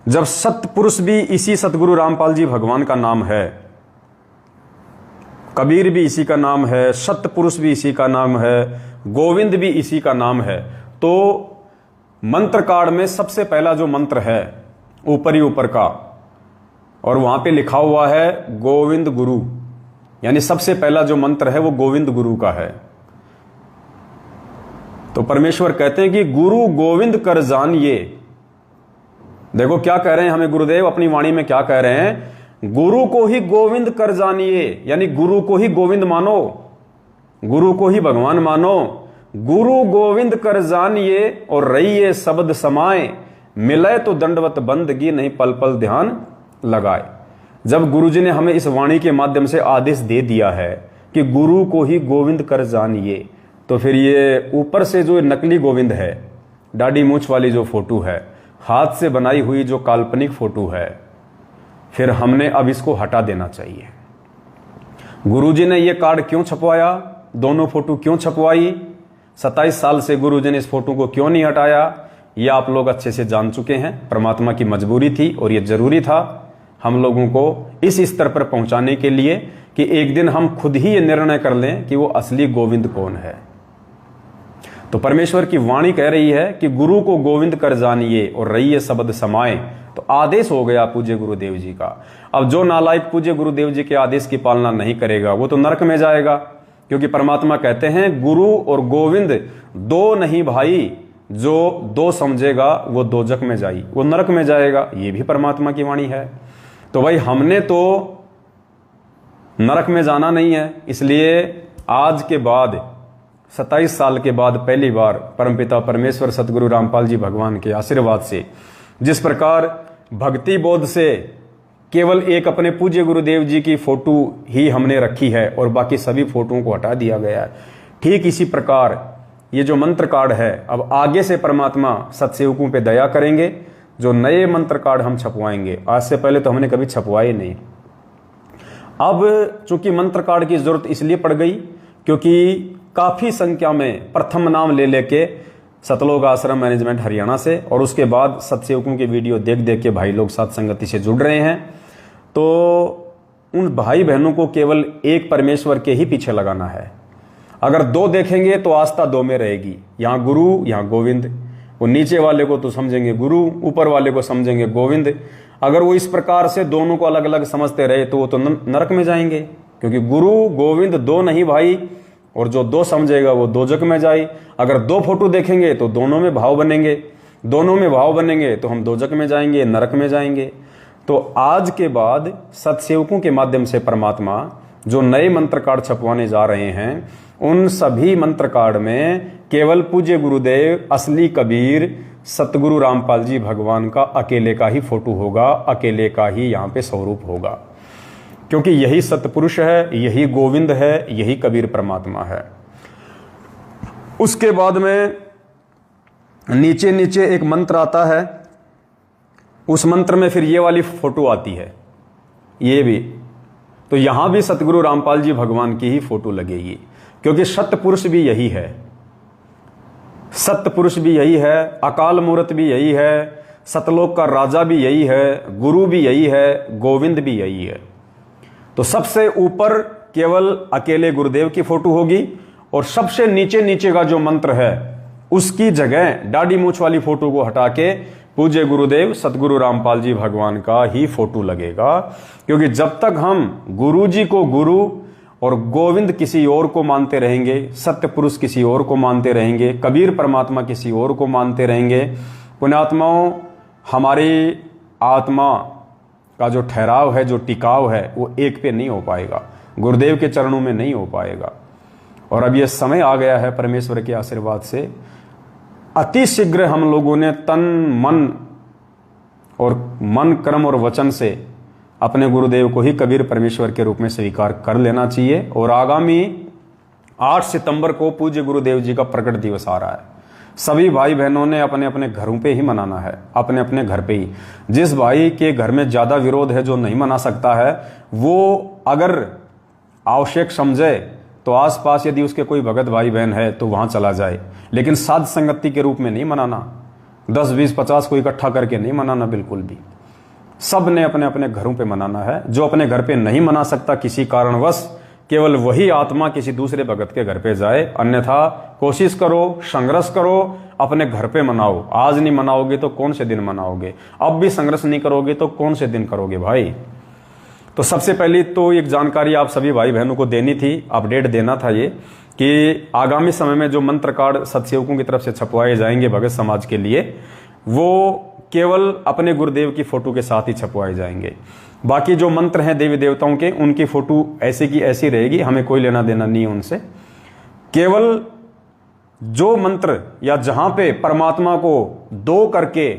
जब सत्य पुरुष भी इसी सतगुरु रामपाल जी भगवान का नाम है, कबीर भी इसी का नाम है, सत्य पुरुष भी इसी का नाम है, गोविंद भी इसी का नाम है, तो मंत्र कार्ड में सबसे पहला जो मंत्र है ऊपर ही ऊपर का, और वहां पे लिखा हुआ है गोविंद गुरु, यानी सबसे पहला जो मंत्र है वो गोविंद गुरु का है। तो परमेश्वर कहते हैं कि गुरु गोविंद कर जानिए। देखो क्या कह रहे हैं हमें गुरुदेव अपनी वाणी में, क्या कह रहे हैं, गुरु को ही गोविंद कर जानिए, यानी गुरु को ही गोविंद मानो, गुरु को ही भगवान मानो। गुरु गोविंद कर जानिए और रहिए शब्द समाए, मिले तो दंडवत बंदगी नहीं पल पल ध्यान लगाए। जब गुरुजी ने हमें इस वाणी के माध्यम से आदेश दे दिया है कि गुरु को ही गोविंद कर जानिए, तो फिर ये ऊपर से जो नकली गोविंद है, दाढ़ी मूछ वाली जो फोटो है, हाथ से बनाई हुई जो काल्पनिक फोटो है, फिर हमने अब इसको हटा देना चाहिए। गुरुजी ने ये कार्ड क्यों छपवाया, दोनों फोटो क्यों छपवाई, 27 साल से गुरुजी ने इस फोटो को क्यों नहीं हटाया, ये आप लोग अच्छे से जान चुके हैं। परमात्मा की मजबूरी थी और ये जरूरी था हम लोगों को इस स्तर पर पहुंचाने के लिए कि एक दिन हम खुद ही ये निर्णय कर लें कि वो असली गोविंद कौन है। तो परमेश्वर की वाणी कह रही है कि गुरु को गोविंद कर जानिए और रहिए शब्द समाए। तो आदेश हो गया पूज्य गुरुदेव जी का। अब जो नालायक पूज्य गुरुदेव जी के आदेश की पालना नहीं करेगा वो तो नरक में जाएगा, क्योंकि परमात्मा कहते हैं गुरु और गोविंद दो नहीं भाई, जो दो समझेगा वो दोजक में जाई, वो नरक में जाएगा। ये भी परमात्मा की वाणी है। तो भाई हमने तो नरक में जाना नहीं है, इसलिए आज के बाद 27 साल के बाद पहली बार परमपिता परमेश्वर सतगुरु रामपाल जी भगवान के आशीर्वाद से जिस प्रकार भक्ति बोध से केवल एक अपने पूज्य गुरुदेव जी की फोटो ही हमने रखी है और बाकी सभी फोटोओं को हटा दिया गया है, ठीक इसी प्रकार ये जो मंत्र कार्ड है अब आगे से परमात्मा सत्सेवकों पे दया करेंगे। जो नए मंत्र कार्ड हम छपवाएंगे, आज से पहले तो हमने कभी छपवाए नहीं। अब चूंकि मंत्र कार्ड की जरूरत इसलिए पड़ गई क्योंकि काफी संख्या में प्रथम नाम ले लेके सतलोक आश्रम मैनेजमेंट हरियाणा से और उसके बाद सत्सेवकों के वीडियो देख देख के भाई लोग साथ संगति से जुड़ रहे हैं। तो उन भाई बहनों को केवल एक परमेश्वर के ही पीछे लगाना है। अगर दो देखेंगे तो आस्था दो में रहेगी, यहाँ गुरु यहाँ गोविंद। वो नीचे वाले को तो समझेंगे गुरु, ऊपर वाले को समझेंगे गोविंद। अगर वो इस प्रकार से दोनों को अलग अलग समझते रहे तो वो तो नरक में जाएंगे, क्योंकि गुरु गोविंद दो नहीं भाई, और जो दो समझेगा वो दोजक में जाए। अगर दो फोटो देखेंगे तो दोनों में भाव बनेंगे, दोनों में भाव बनेंगे तो हम दोजक में जाएंगे, नरक में जाएंगे। तो आज के बाद सत्सेवकों के माध्यम से परमात्मा जो नए मंत्र कार्ड छपवाने जा रहे हैं, उन सभी मंत्र कार्ड में केवल पूज्य गुरुदेव असली कबीर सतगुरु रामपाल जी भगवान का अकेले का ही फोटो होगा, अकेले का ही यहाँ पे स्वरूप होगा, क्योंकि यही सतपुरुष है, यही गोविंद है, यही कबीर परमात्मा है। उसके बाद में नीचे नीचे एक मंत्र आता है, उस मंत्र में फिर ये वाली फोटो आती है, ये भी। तो यहां भी सतगुरु रामपाल जी भगवान की ही फोटो लगेगी, क्योंकि सतपुरुष भी यही है, सतपुरुष भी यही है, अकाल मूर्त भी यही है, सतलोक का राजा भी यही है, गुरु भी यही है, गोविंद भी यही है। तो सबसे ऊपर केवल अकेले गुरुदेव की फोटो होगी और सबसे नीचे नीचे का जो मंत्र है उसकी जगह दाढ़ी मूछ वाली फोटो को हटा के पूज्य गुरुदेव सतगुरु रामपाल जी भगवान का ही फोटो लगेगा। क्योंकि जब तक हम गुरु जी को गुरु और गोविंद किसी और को मानते रहेंगे, सत्य पुरुष किसी और को मानते रहेंगे, कबीर परमात्मा किसी और को मानते रहेंगे, पुण्यात्माओं हमारी आत्मा का जो ठहराव है, जो टिकाव है, वो एक पे नहीं हो पाएगा, गुरुदेव के चरणों में नहीं हो पाएगा। और अब ये समय आ गया है परमेश्वर के आशीर्वाद से, अति शीघ्र हम लोगों ने तन मन कर्म और वचन से अपने गुरुदेव को ही कबीर परमेश्वर के रूप में स्वीकार कर लेना चाहिए। और आगामी 8 सितंबर को पूज्य गुरुदेव जी का प्रकट दिवस आ रहा है। सभी भाई बहनों ने अपने अपने घरों पे ही मनाना है, अपने अपने घर पे ही। जिस भाई के घर में ज्यादा विरोध है, जो नहीं मना सकता है, वो अगर आवश्यक समझे तो आसपास यदि उसके कोई भगत भाई बहन है तो वहां चला जाए, लेकिन साध संगति के रूप में नहीं मनाना, 10, 20, 50 को इकट्ठा करके नहीं मनाना बिल्कुल भी। सब ने अपने अपने घरों पे मनाना है। जो अपने घर पे नहीं मना सकता किसी कारणवश, केवल वही आत्मा किसी दूसरे भगत के घर पे जाए, अन्यथा कोशिश करो, संघर्ष करो, अपने घर पे मनाओ। आज नहीं मनाओगे तो कौन से दिन मनाओगे? अब भी संघर्ष नहीं करोगे तो कौन से दिन करोगे भाई? तो सबसे पहली तो एक जानकारी आप सभी भाई बहनों को देनी थी, अपडेट देना था ये कि आगामी समय में जो मंत्र कार्ड सत्सेवकों की तरफ से छपवाए जाएंगे भगत समाज के लिए, वो केवल अपने गुरुदेव की फोटो के साथ ही छपवाए जाएंगे। बाकी जो मंत्र हैं देवी देवताओं के, उनकी फोटो ऐसी की ऐसी रहेगी, हमें कोई लेना देना नहीं है उनसे। केवल जो मंत्र या जहां पे परमात्मा को दो करके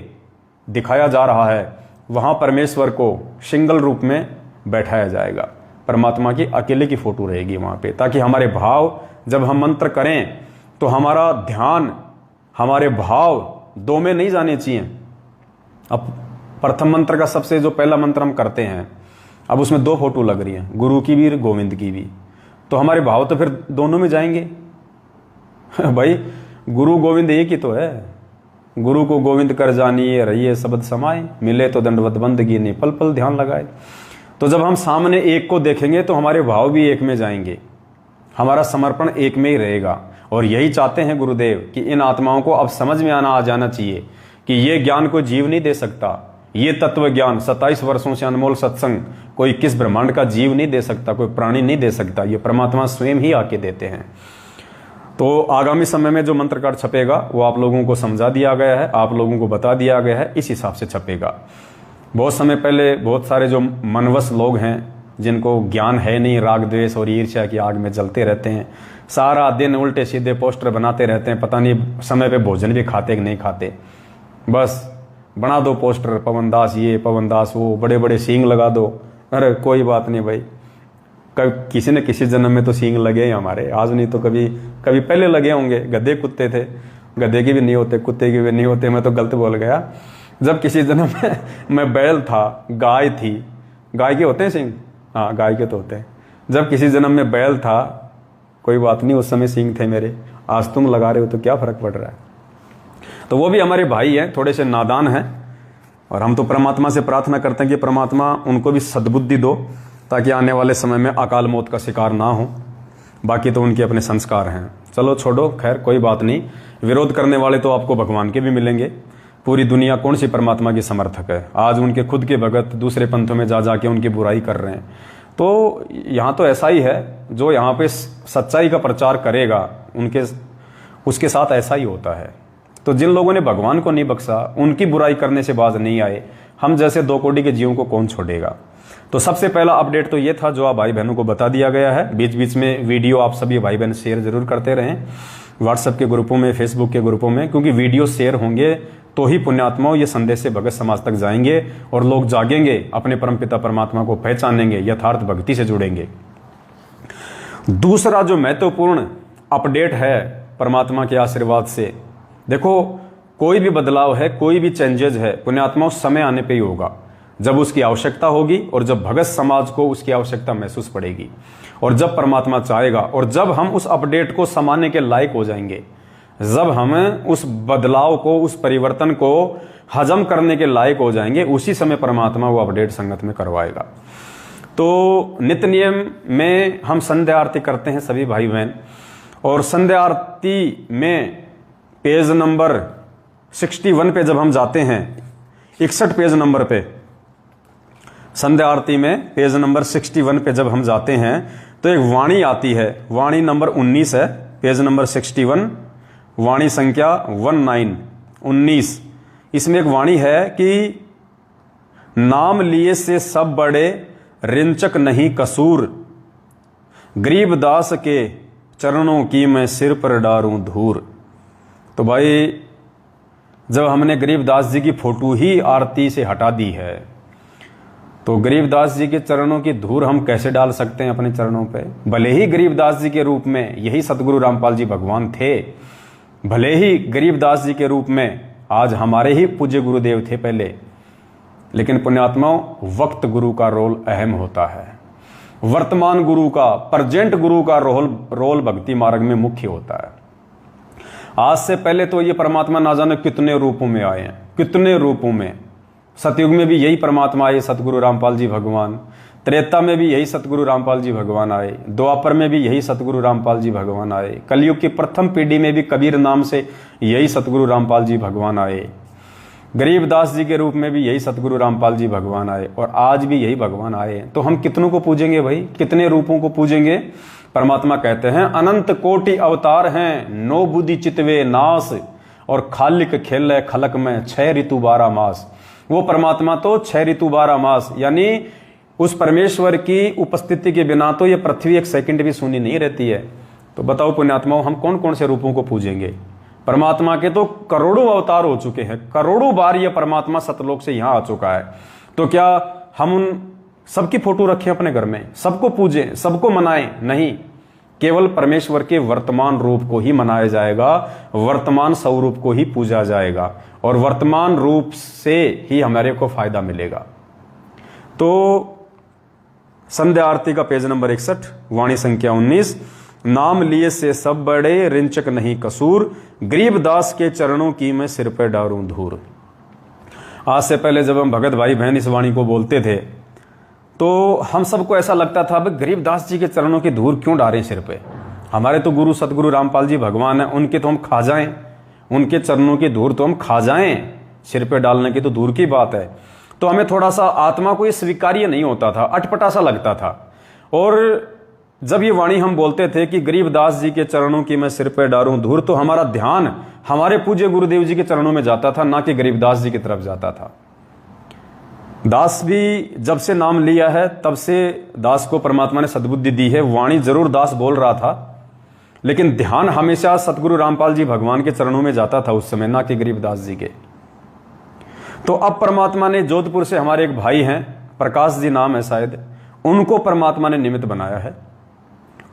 दिखाया जा रहा है, वहां परमेश्वर को सिंगल रूप में बैठाया जाएगा। परमात्मा की अकेले की फोटो रहेगी वहां पे, ताकि हमारे भाव जब हम मंत्र करें तो हमारा ध्यान, हमारे भाव दो में नहीं जाने चाहिए। अब प्रथम मंत्र का सबसे जो पहला मंत्र हम करते हैं, अब उसमें दो फोटो लग रही हैं, गुरु की भी गोविंद की भी, तो हमारे भाव तो फिर दोनों में जाएंगे। भाई गुरु गोविंद एक ही तो है। गुरु को गोविंद कर जानिए, रहिए शब्द समाए, मिले तो दंडवत बंदगी ने पल पल ध्यान लगाए। तो जब हम सामने एक को देखेंगे तो हमारे भाव भी एक में जाएंगे, हमारा समर्पण एक में ही रहेगा। और यही चाहते हैं गुरुदेव कि इन आत्माओं को अब समझ में आ जाना चाहिए कि ये ज्ञान कोई जीव नहीं दे सकता। ये तत्व ज्ञान 27 वर्षों से अनमोल सत्संग कोई किस ब्रह्मांड का जीव नहीं दे सकता, कोई प्राणी नहीं दे सकता, ये परमात्मा स्वयं ही आके देते हैं। तो आगामी समय में जो मंत्र कार्ड छपेगा वो आप लोगों को समझा दिया गया है, आप लोगों को बता दिया गया है, इस हिसाब से छपेगा। बहुत समय पहले बहुत सारे जो मनवश लोग हैं, जिनको ज्ञान है नहीं, राग द्वेष और ईर्ष्या की आग में जलते रहते हैं, सारा दिन उल्टे सीधे पोस्टर बनाते रहते हैं, पता नहीं समय पे भोजन भी खाते कि नहीं खाते। बस बना दो पोस्टर, पवन दास ये, पवन दास वो, बड़े बड़े सींग लगा दो। अरे कोई बात नहीं भाई, कभी किसी न किसी जन्म में तो सींग लगे ही हमारे, आज नहीं तो कभी कभी पहले लगे होंगे। गधे कुत्ते थे, गधे की भी नहीं होते, कुत्ते की भी नहीं होते, मैं तो गलत बोल गया। जब किसी जन्म में मैं बैल था, गाय थी, गाय के होते हैं सींग, हाँ गाय के तो होते हैं। जब किसी जन्म में बैल था, कोई बात नहीं, उस समय सींग थे मेरे, आज तुम लगा रहे हो तो क्या फर्क पड़ रहा है। तो वो भी हमारे भाई हैं, थोड़े से नादान हैं, और हम तो परमात्मा से प्रार्थना करते हैं कि परमात्मा उनको भी सद्बुद्धि दो, ताकि आने वाले समय में अकाल मौत का शिकार ना हो। बाकी तो उनके अपने संस्कार हैं, चलो छोड़ो, खैर कोई बात नहीं। विरोध करने वाले तो आपको भगवान के भी मिलेंगे। पूरी दुनिया कौन सी परमात्मा की समर्थक है? आज उनके खुद के भगत दूसरे पंथों में जा जाके उनकी बुराई कर रहे हैं। तो यहाँ तो ऐसा ही है, जो यहाँ पे सच्चाई का प्रचार करेगा उसके साथ ऐसा ही होता है। तो जिन लोगों ने भगवान को नहीं बख्शा, उनकी बुराई करने से बाज नहीं आए, हम जैसे दो कोड़ी के जीवों को कौन छोड़ेगा। तो सबसे पहला अपडेट तो ये था जो आप भाई बहनों को बता दिया गया है। बीच बीच में वीडियो आप सभी भाई बहन शेयर जरूर करते रहें, व्हाट्सएप के ग्रुपों में, फेसबुक के ग्रुपों में, क्योंकि वीडियो शेयर होंगे तो ही पुण्यात्माओं ये संदेश से भगत समाज तक जाएंगे और लोग जागेंगे, अपने परमपिता परमात्मा को पहचानेंगे, यथार्थ भक्ति से जुड़ेंगे। दूसरा जो महत्वपूर्ण अपडेट है परमात्मा के आशीर्वाद से, देखो कोई भी बदलाव है, कोई भी चेंजेज है, पुण्यात्माओं समय आने पे ही होगा, जब उसकी आवश्यकता होगी और जब भगत समाज को उसकी आवश्यकता महसूस पड़ेगी, और जब परमात्मा चाहेगा, और जब हम उस अपडेट को समाने के लायक हो जाएंगे, जब हम उस बदलाव को, उस परिवर्तन को हजम करने के लायक हो जाएंगे, उसी समय परमात्मा वो अपडेट संगत में करवाएगा। तो नित्य नियम में हम संध्या आरती करते हैं सभी भाई बहन, और संध्या आरती में पेज नंबर 61 पे जब हम जाते हैं, 61 पेज नंबर पे, संध्या आरती में पेज नंबर 61 पे जब हम जाते हैं तो एक वाणी आती है, वाणी नंबर 19 है, पेज नंबर 61, वाणी संख्या 19। इसमें एक वाणी है कि नाम लिए से सब बड़े रिंचक नहीं कसूर, गरीबदास के चरणों की मैं सिर पर डारूं धूर। तो भाई जब हमने गरीबदास जी की फोटो ही आरती से हटा दी है, तो गरीबदास जी के चरणों की धूल हम कैसे डाल सकते हैं अपने चरणों पे? भले ही गरीबदास जी के रूप में यही सतगुरु रामपाल जी भगवान थे, भले ही गरीबदास जी के रूप में आज हमारे ही पूज्य गुरुदेव थे पहले, लेकिन पुण्यात्माओं वक्त गुरु का रोल अहम होता है। वर्तमान गुरु का, प्रेजेंट गुरु का रोल भक्ति मार्ग में मुख्य होता है। आज से पहले तो ये परमात्मा ना जाने कितने रूपों में आए हैं, कितने रूपों में। सतयुग में भी यही परमात्मा आए, सतगुरु रामपाल जी भगवान। त्रेता में भी यही सतगुरु रामपाल जी भगवान आए। द्वापर में भी यही सतगुरु रामपाल जी भगवान आए। कलयुग की प्रथम पीढ़ी में भी कबीर नाम से यही सतगुरु रामपाल जी भगवान आए। गरीबदास जी के रूप में भी यही सतगुरु रामपाल जी भगवान आए और आज भी यही भगवान आए हैं। तो हम कितनों को पूजेंगे भाई, कितने रूपों को पूजेंगे? परमात्मा कहते हैं अनंत कोटि अवतार हैं, नो बुद्धि चितवे नास, और खालिक खेल खलक में 6 ऋतु 12 मास। वो परमात्मा तो 6 ऋतु 12 मास, यानी उस परमेश्वर की उपस्थिति के बिना तो ये पृथ्वी एक सेकंड भी सुनी नहीं रहती है। तो बताओ पुण्यात्माओं, हम कौन कौन से रूपों को पूजेंगे? परमात्मा के तो करोड़ों अवतार हो चुके हैं, करोड़ों बार ये परमात्मा सतलोक से यहां आ चुका है। तो क्या हम उन सबकी फोटो रखें अपने घर में, सबको पूजें, सबको मनाएं? नहीं, केवल परमेश्वर के वर्तमान रूप को ही मनाया जाएगा, वर्तमान स्वरूप को ही पूजा जाएगा और वर्तमान रूप से ही हमारे को फायदा मिलेगा। तो संध्या आरती का पेज नंबर 61, वाणी संख्या 19। नाम लिए से सब बड़े, रिंचक नहीं कसूर, गरीबदास के चरणों की मैं सिर पे डारूं धूर। आज से पहले जब हम भगत भाई बहन इस वाणी को बोलते थे तो हम सबको ऐसा लगता था भाई गरीबदास जी के चरणों की धूल क्यों डालें सिर पे? हमारे तो गुरु सतगुरु रामपाल जी भगवान हैं, उनके तो हम खा जाएं, उनके चरणों की धूल तो हम खा जाएं, सिर पे डालने की तो दूर की बात है। तो हमें थोड़ा सा आत्मा को ये स्वीकार्य नहीं होता था, अटपटा सा लगता था। और जब ये वाणी हम बोलते थे कि गरीबदास जी के चरणों की मैं सिर पे डारूं धूल, तो हमारा ध्यान हमारे पूज्य गुरुदेव जी के चरणों में जाता था, ना कि गरीबदास जी की तरफ जाता था। दास भी जब से नाम लिया है तब से दास को परमात्मा ने सद्बुद्धि दी है। वाणी जरूर दास बोल रहा था, लेकिन ध्यान हमेशा सतगुरु रामपाल जी भगवान के चरणों में जाता था उस समय, ना कि गरीबदास जी के। तो अब परमात्मा ने जोधपुर से हमारे एक भाई हैं, प्रकाश जी नाम है शायद, उनको परमात्मा ने निमित्त बनाया है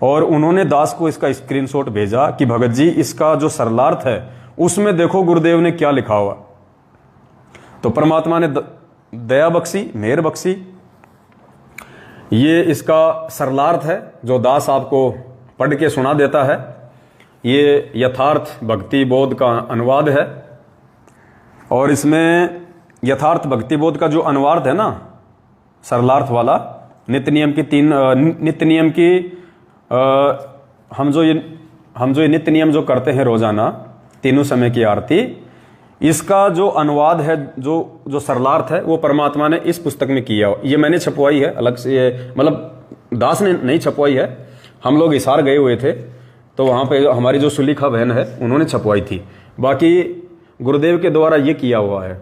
और उन्होंने दास को इसका स्क्रीनशॉट भेजा कि भगत जी इसका जो सरलार्थ है उसमें देखो गुरुदेव ने क्या लिखा हुआ। तो परमात्मा ने दया बख्शी, मेहर बख्शी। ये इसका सरलार्थ है जो दास आपको पढ़ के सुना देता है। ये यथार्थ भक्ति बोध का अनुवाद है और इसमें यथार्थ भक्ति बोध का जो अनुवाद है ना, सरलार्थ वाला, नित्य नियम की हम जो ये नित्य नियम जो करते हैं रोजाना, तीनों समय की आरती, इसका जो अनुवाद है, जो सरलार्थ है, वो परमात्मा ने इस पुस्तक में किया। ये मैंने छपवाई है अलग से, ये मतलब दास ने नहीं छपवाई है, हम लोग हिसार गए हुए थे तो वहाँ पे हमारी जो सुलीखा बहन है उन्होंने छपवाई थी। बाकी गुरुदेव के द्वारा ये किया हुआ है,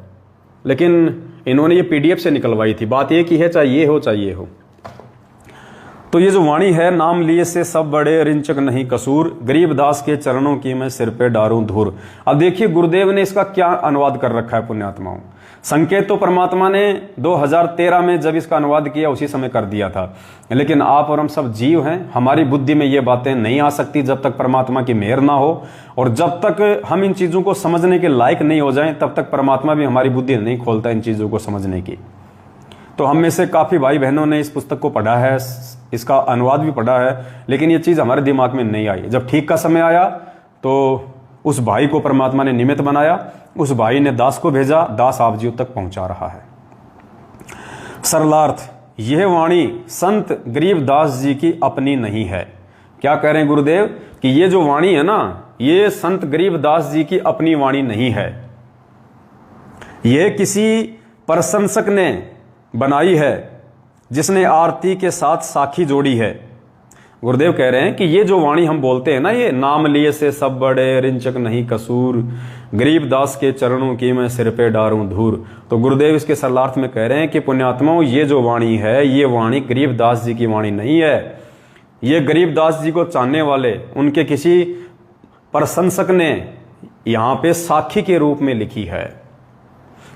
लेकिन इन्होंने ये PDF से निकलवाई थी। बात ये की है चाहे ये हो चाहे ये हो। तो ये जो वाणी है, नाम लिए से सब बड़े, रिंचक नहीं कसूर, गरीबदास के चरणों की मैं सिर पे डारूं धूर। अब देखिए गुरुदेव ने इसका क्या अनुवाद कर रखा है पुण्यात्माओं। संकेत तो परमात्मा ने 2013 में जब इसका अनुवाद किया उसी समय कर दिया था, लेकिन आप और हम सब जीव हैं, हमारी बुद्धि में ये बातें नहीं आ सकती जब तक परमात्मा की मेहर ना हो, और जब तक हम इन चीज़ों को समझने के लायक नहीं हो जाएं तब तक परमात्मा भी हमारी बुद्धि नहीं खोलता इन चीज़ों को समझने की। तो हम में से काफ़ी भाई बहनों ने इस पुस्तक को पढ़ा है, इसका अनुवाद भी पढ़ा है, लेकिन ये चीज़ हमारे दिमाग में नहीं आई। जब ठीक का समय आया तो उस भाई को परमात्मा ने निमित्त बनाया, उस भाई ने दास को भेजा, दास आप जीव तक पहुंचा रहा है। सरलार्थ, यह वाणी संत गरीबदास जी की अपनी नहीं है। क्या कह रहे हैं गुरुदेव कि ये जो वाणी है ना, ये संत गरीबदास जी की अपनी वाणी नहीं है, यह किसी प्रशंसक ने बनाई है जिसने आरती के साथ साखी जोड़ी है। गुरुदेव कह रहे हैं कि ये जो वाणी हम बोलते हैं ना, ये नाम लिए से सब बड़े, रिंचक नहीं कसूर, गरीबदास के चरणों की मैं सिर पे डारूं धूर। तो गुरुदेव इसके सरलार्थ में कह रहे हैं कि पुण्यात्माओं, ये जो वाणी है, ये वाणी गरीबदास जी की वाणी नहीं है। ये गरीबदास जी को चाहने वाले उनके किसी प्रशंसक ने यहाँ पे साखी के रूप में लिखी है।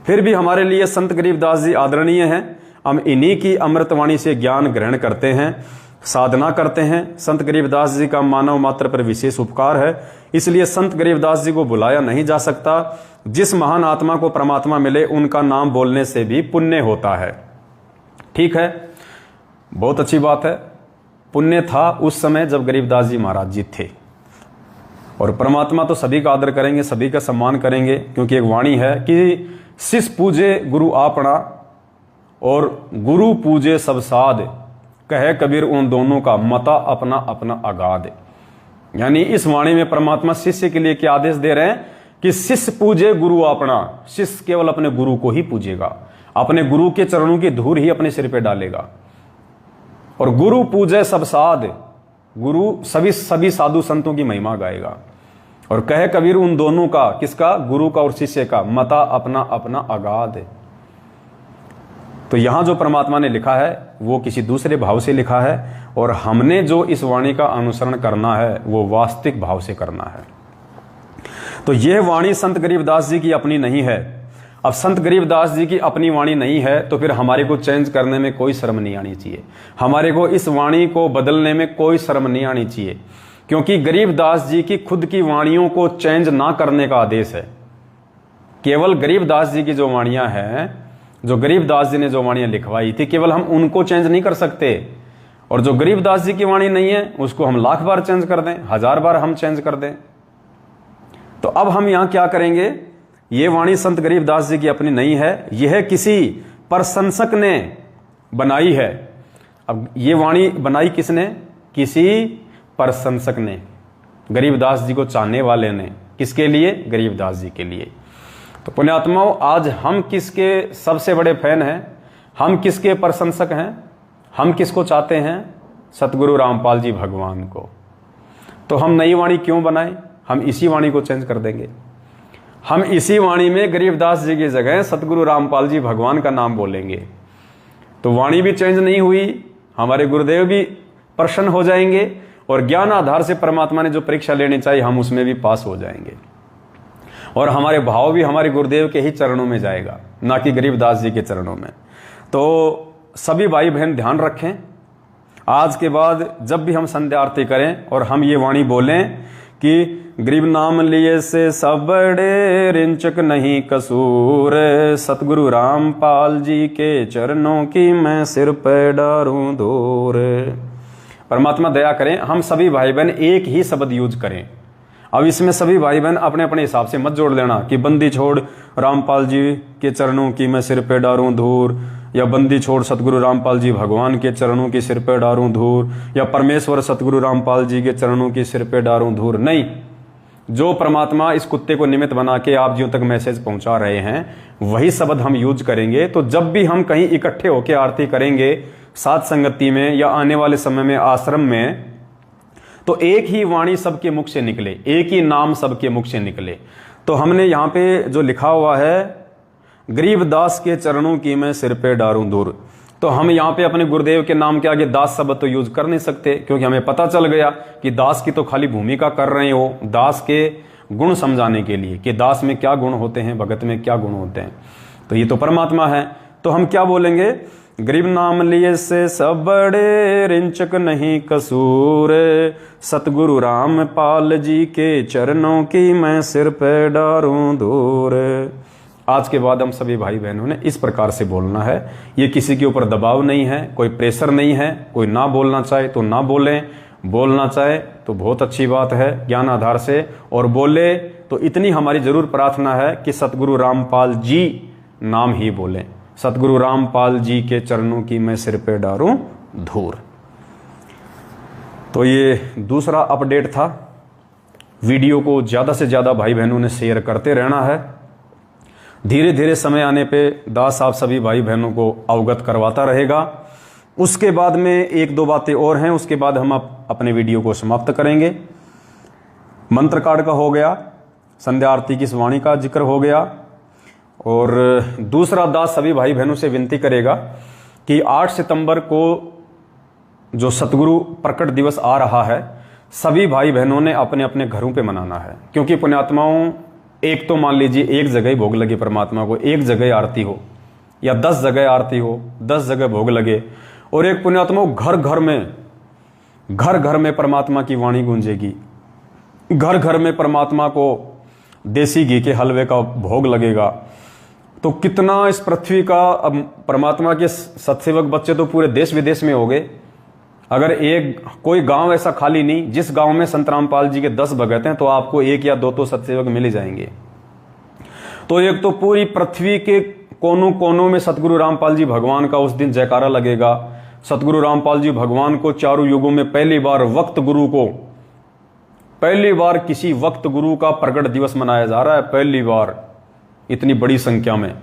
फिर भी हमारे लिए संत गरीबदास जी आदरणीय हैं। हम इन्हीं की अमृतवाणी से ज्ञान ग्रहण करते हैं, साधना करते हैं। संत गरीबदास जी का मानव मात्र पर विशेष उपकार है, इसलिए संत गरीबदास जी को बुलाया नहीं जा सकता। जिस महान आत्मा को परमात्मा मिले उनका नाम बोलने से भी पुण्य होता है। ठीक है, बहुत अच्छी बात है। पुण्य था उस समय जब गरीबदास जी महाराज जी थे, और परमात्मा तो सभी का आदर करेंगे, सभी का सम्मान करेंगे, क्योंकि एक वाणी है कि शिष्य पूजे गुरु आपना और गुरु पूजे सब साध, कहे कबीर उन दोनों का मता अपना अपना अगाध। यानी इस वाणी में परमात्मा शिष्य के लिए क्या आदेश दे रहे हैं कि शिष्य पूजे गुरु अपना, शिष्य केवल अपने गुरु को ही पूजेगा, अपने गुरु के चरणों की धूल ही अपने सिर पे डालेगा। और गुरु पूजे सब साध, गुरु सभी साधु संतों की महिमा गाएगा। और कहे कबीर उन दोनों का, किसका, गुरु का और शिष्य का, मता अपना अपना अगाध है। तो यहां जो परमात्मा ने लिखा है वो किसी दूसरे भाव से लिखा है, और हमने जो इस वाणी का अनुसरण करना है वो वास्तविक भाव से करना है। तो यह वाणी संत गरीबदास जी की अपनी नहीं है। अब संत गरीबदास जी की अपनी वाणी नहीं है तो फिर हमारे को चेंज करने में कोई शर्म नहीं आनी चाहिए, हमारे को इस वाणी को बदलने में कोई शर्म नहीं आनी चाहिए, क्योंकि गरीबदास जी की खुद की वाणियों को चेंज ना करने का आदेश है। केवल गरीबदास जी की जो वाणियां हैं, जो गरीबदास जी ने जो वाणियां लिखवाई थी, केवल हम उनको चेंज नहीं कर सकते, और जो गरीबदास जी की वाणी नहीं है उसको हम लाख बार चेंज कर दें, 1000 बार हम चेंज कर दें। तो अब हम यहां क्या करेंगे, ये वाणी संत गरीबदास जी की अपनी नहीं है, यह किसी प्रशंसक ने बनाई है। अब ये वाणी बनाई किसने, किसी प्रशंसक ने, गरीबदास जी को चाहने वाले ने। किसके लिए, गरीबदास जी के लिए। तो पुण्यात्माओं, आज हम किसके सबसे बड़े फैन हैं, हम किसके प्रशंसक हैं, हम किसको चाहते हैं, सतगुरु रामपाल जी भगवान को। तो हम नई वाणी क्यों बनाएं, हम इसी वाणी को चेंज कर देंगे। हम इसी वाणी में गरीबदास जी की जगह सतगुरु रामपाल जी भगवान का नाम बोलेंगे। तो वाणी भी चेंज नहीं हुई, हमारे गुरुदेव भी प्रसन्न हो जाएंगे, और ज्ञान आधार से परमात्मा ने जो परीक्षा लेनी चाहिए हम उसमें भी पास हो जाएंगे, और हमारे भाव भी हमारे गुरुदेव के ही चरणों में जाएगा, ना कि गरीबदास जी के चरणों में। तो सभी भाई बहन ध्यान रखें, आज के बाद जब भी हम संध्या आरती करें और हम ये वाणी बोलें कि गरीब नाम लिए से सब बड़े, रिंचक नहीं कसूर, सतगुरु रामपाल जी के चरणों की मैं सिर पे डारूं धूर। परमात्मा दया करें, हम सभी भाई बहन एक ही शब्द यूज करें। अब इसमें सभी भाई बहन अपने अपने हिसाब से मत जोड़ लेना कि बंदी छोड़ रामपाल जी के चरणों की मैं सिर पे डारूं धूर, या बंदी छोड़ सतगुरु रामपाल जी भगवान के चरणों की सिर पे डारूं धूर, या परमेश्वर सतगुरु रामपाल जी के चरणों की सिर पे डारूं धूर। नहीं, जो परमात्मा इस कुत्ते को निमित्त बना के आप जियों तक मैसेज पहुंचा रहे हैं वही शब्द हम यूज करेंगे। तो जब भी हम कहीं इकट्ठे होकर आरती करेंगे साथ संगति में या आने वाले समय में आश्रम में, तो एक ही वाणी सबके मुख से निकले, एक ही नाम सबके मुख से निकले। तो हमने यहाँ पे जो लिखा हुआ है, गरीबदास के चरणों की मैं सिर पे डारूं दूर, तो हम यहाँ पे अपने गुरुदेव के नाम के आगे दास शब्द तो यूज कर नहीं सकते, क्योंकि हमें पता चल गया कि दास की तो खाली भूमिका कर रहे हो, दास के गुण समझाने के लिए कि दास में क्या गुण होते हैं, भगत में क्या गुण होते हैं। तो ये तो परमात्मा है। तो हम क्या बोलेंगे, गरीब नाम लिए से सब बड़े, रिंचक नहीं कसूर, सतगुरु रामपाल जी के चरणों की मैं सिर पे डारूं धूर। आज के बाद हम सभी भाई बहनों ने इस प्रकार से बोलना है। ये किसी के ऊपर दबाव नहीं है, कोई प्रेशर नहीं है, कोई ना बोलना चाहे तो ना बोलें, बोलना चाहे तो बहुत अच्छी बात है ज्ञान आधार से, और बोले तो इतनी हमारी जरूर प्रार्थना है कि सतगुरु रामपाल जी नाम ही बोलें, सतगुरु रामपाल जी के चरणों की मैं सिर पे डारूं धूर। तो ये दूसरा अपडेट था। वीडियो को ज़्यादा से ज़्यादा भाई बहनों ने शेयर करते रहना है। धीरे धीरे समय आने पे दास आप सभी भाई बहनों को अवगत करवाता रहेगा। उसके बाद में एक दो बातें और हैं, उसके बाद हम अपने वीडियो को समाप्त करेंगे। मंत्र कार्ड का हो गया, संध्या आरती की वाणी का जिक्र हो गया, और दूसरा दास सभी भाई बहनों से विनती करेगा कि 8 सितंबर को जो सतगुरु प्रकट दिवस आ रहा है, सभी भाई बहनों ने अपने अपने घरों पे मनाना है। क्योंकि पुण्यात्माओं, एक तो मान लीजिए एक जगह ही भोग लगे परमात्मा को, एक जगह आरती हो या 10 जगह आरती हो, 10 जगह भोग लगे, और एक पुण्यात्मा घर घर में परमात्मा की वाणी गूंजेगी, घर घर में परमात्मा को देसी घी के हलवे का भोग लगेगा। तो कितना इस पृथ्वी का, अब परमात्मा के सत्सेवक बच्चे तो पूरे देश विदेश में हो गए। अगर एक कोई गांव ऐसा खाली नहीं जिस गांव में संत रामपाल जी के 10 भगत हैं, तो आपको एक या दो तो सत्सेवक मिल ही जाएंगे। तो एक तो पूरी पृथ्वी के कोनों कोनों में सतगुरु रामपाल जी भगवान का उस दिन जयकारा लगेगा। सतगुरु रामपाल जी भगवान को चारों युगों में पहली बार वक्त गुरु को पहली बार किसी वक्त गुरु का प्रकट दिवस मनाया जा रहा है, पहली बार इतनी बड़ी संख्या में,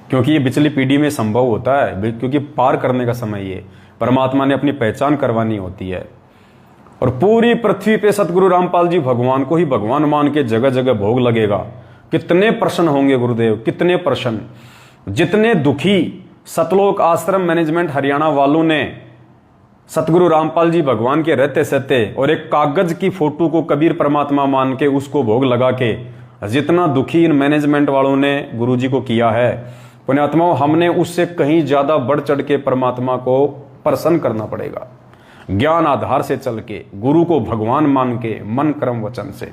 क्योंकि ये पिछली पीढ़ी में संभव होता है, क्योंकि पार करने का समय ये परमात्मा ने अपनी पहचान करवानी होती है। और पूरी पृथ्वी पे सतगुरु रामपाल जी भगवान को ही भगवान मान के जगह जगह भोग लगेगा। कितने प्रसन्न होंगे गुरुदेव, कितने प्रसन्न। जितने दुखी सतलोक आश्रम मैनेजमेंट हरियाणा वालों ने सतगुरु रामपाल जी भगवान के रहते सहते और एक कागज की फोटो को कबीर परमात्मा मान के उसको भोग लगा के, जितना दुखी इन मैनेजमेंट वालों ने गुरु जी को किया है, पुण्यात्माओं, हमने उससे कहीं ज्यादा बढ़ चढ़ के परमात्मा को प्रसन्न करना पड़ेगा। ज्ञान आधार से चल के, गुरु को भगवान मान के, मन कर्म वचन से।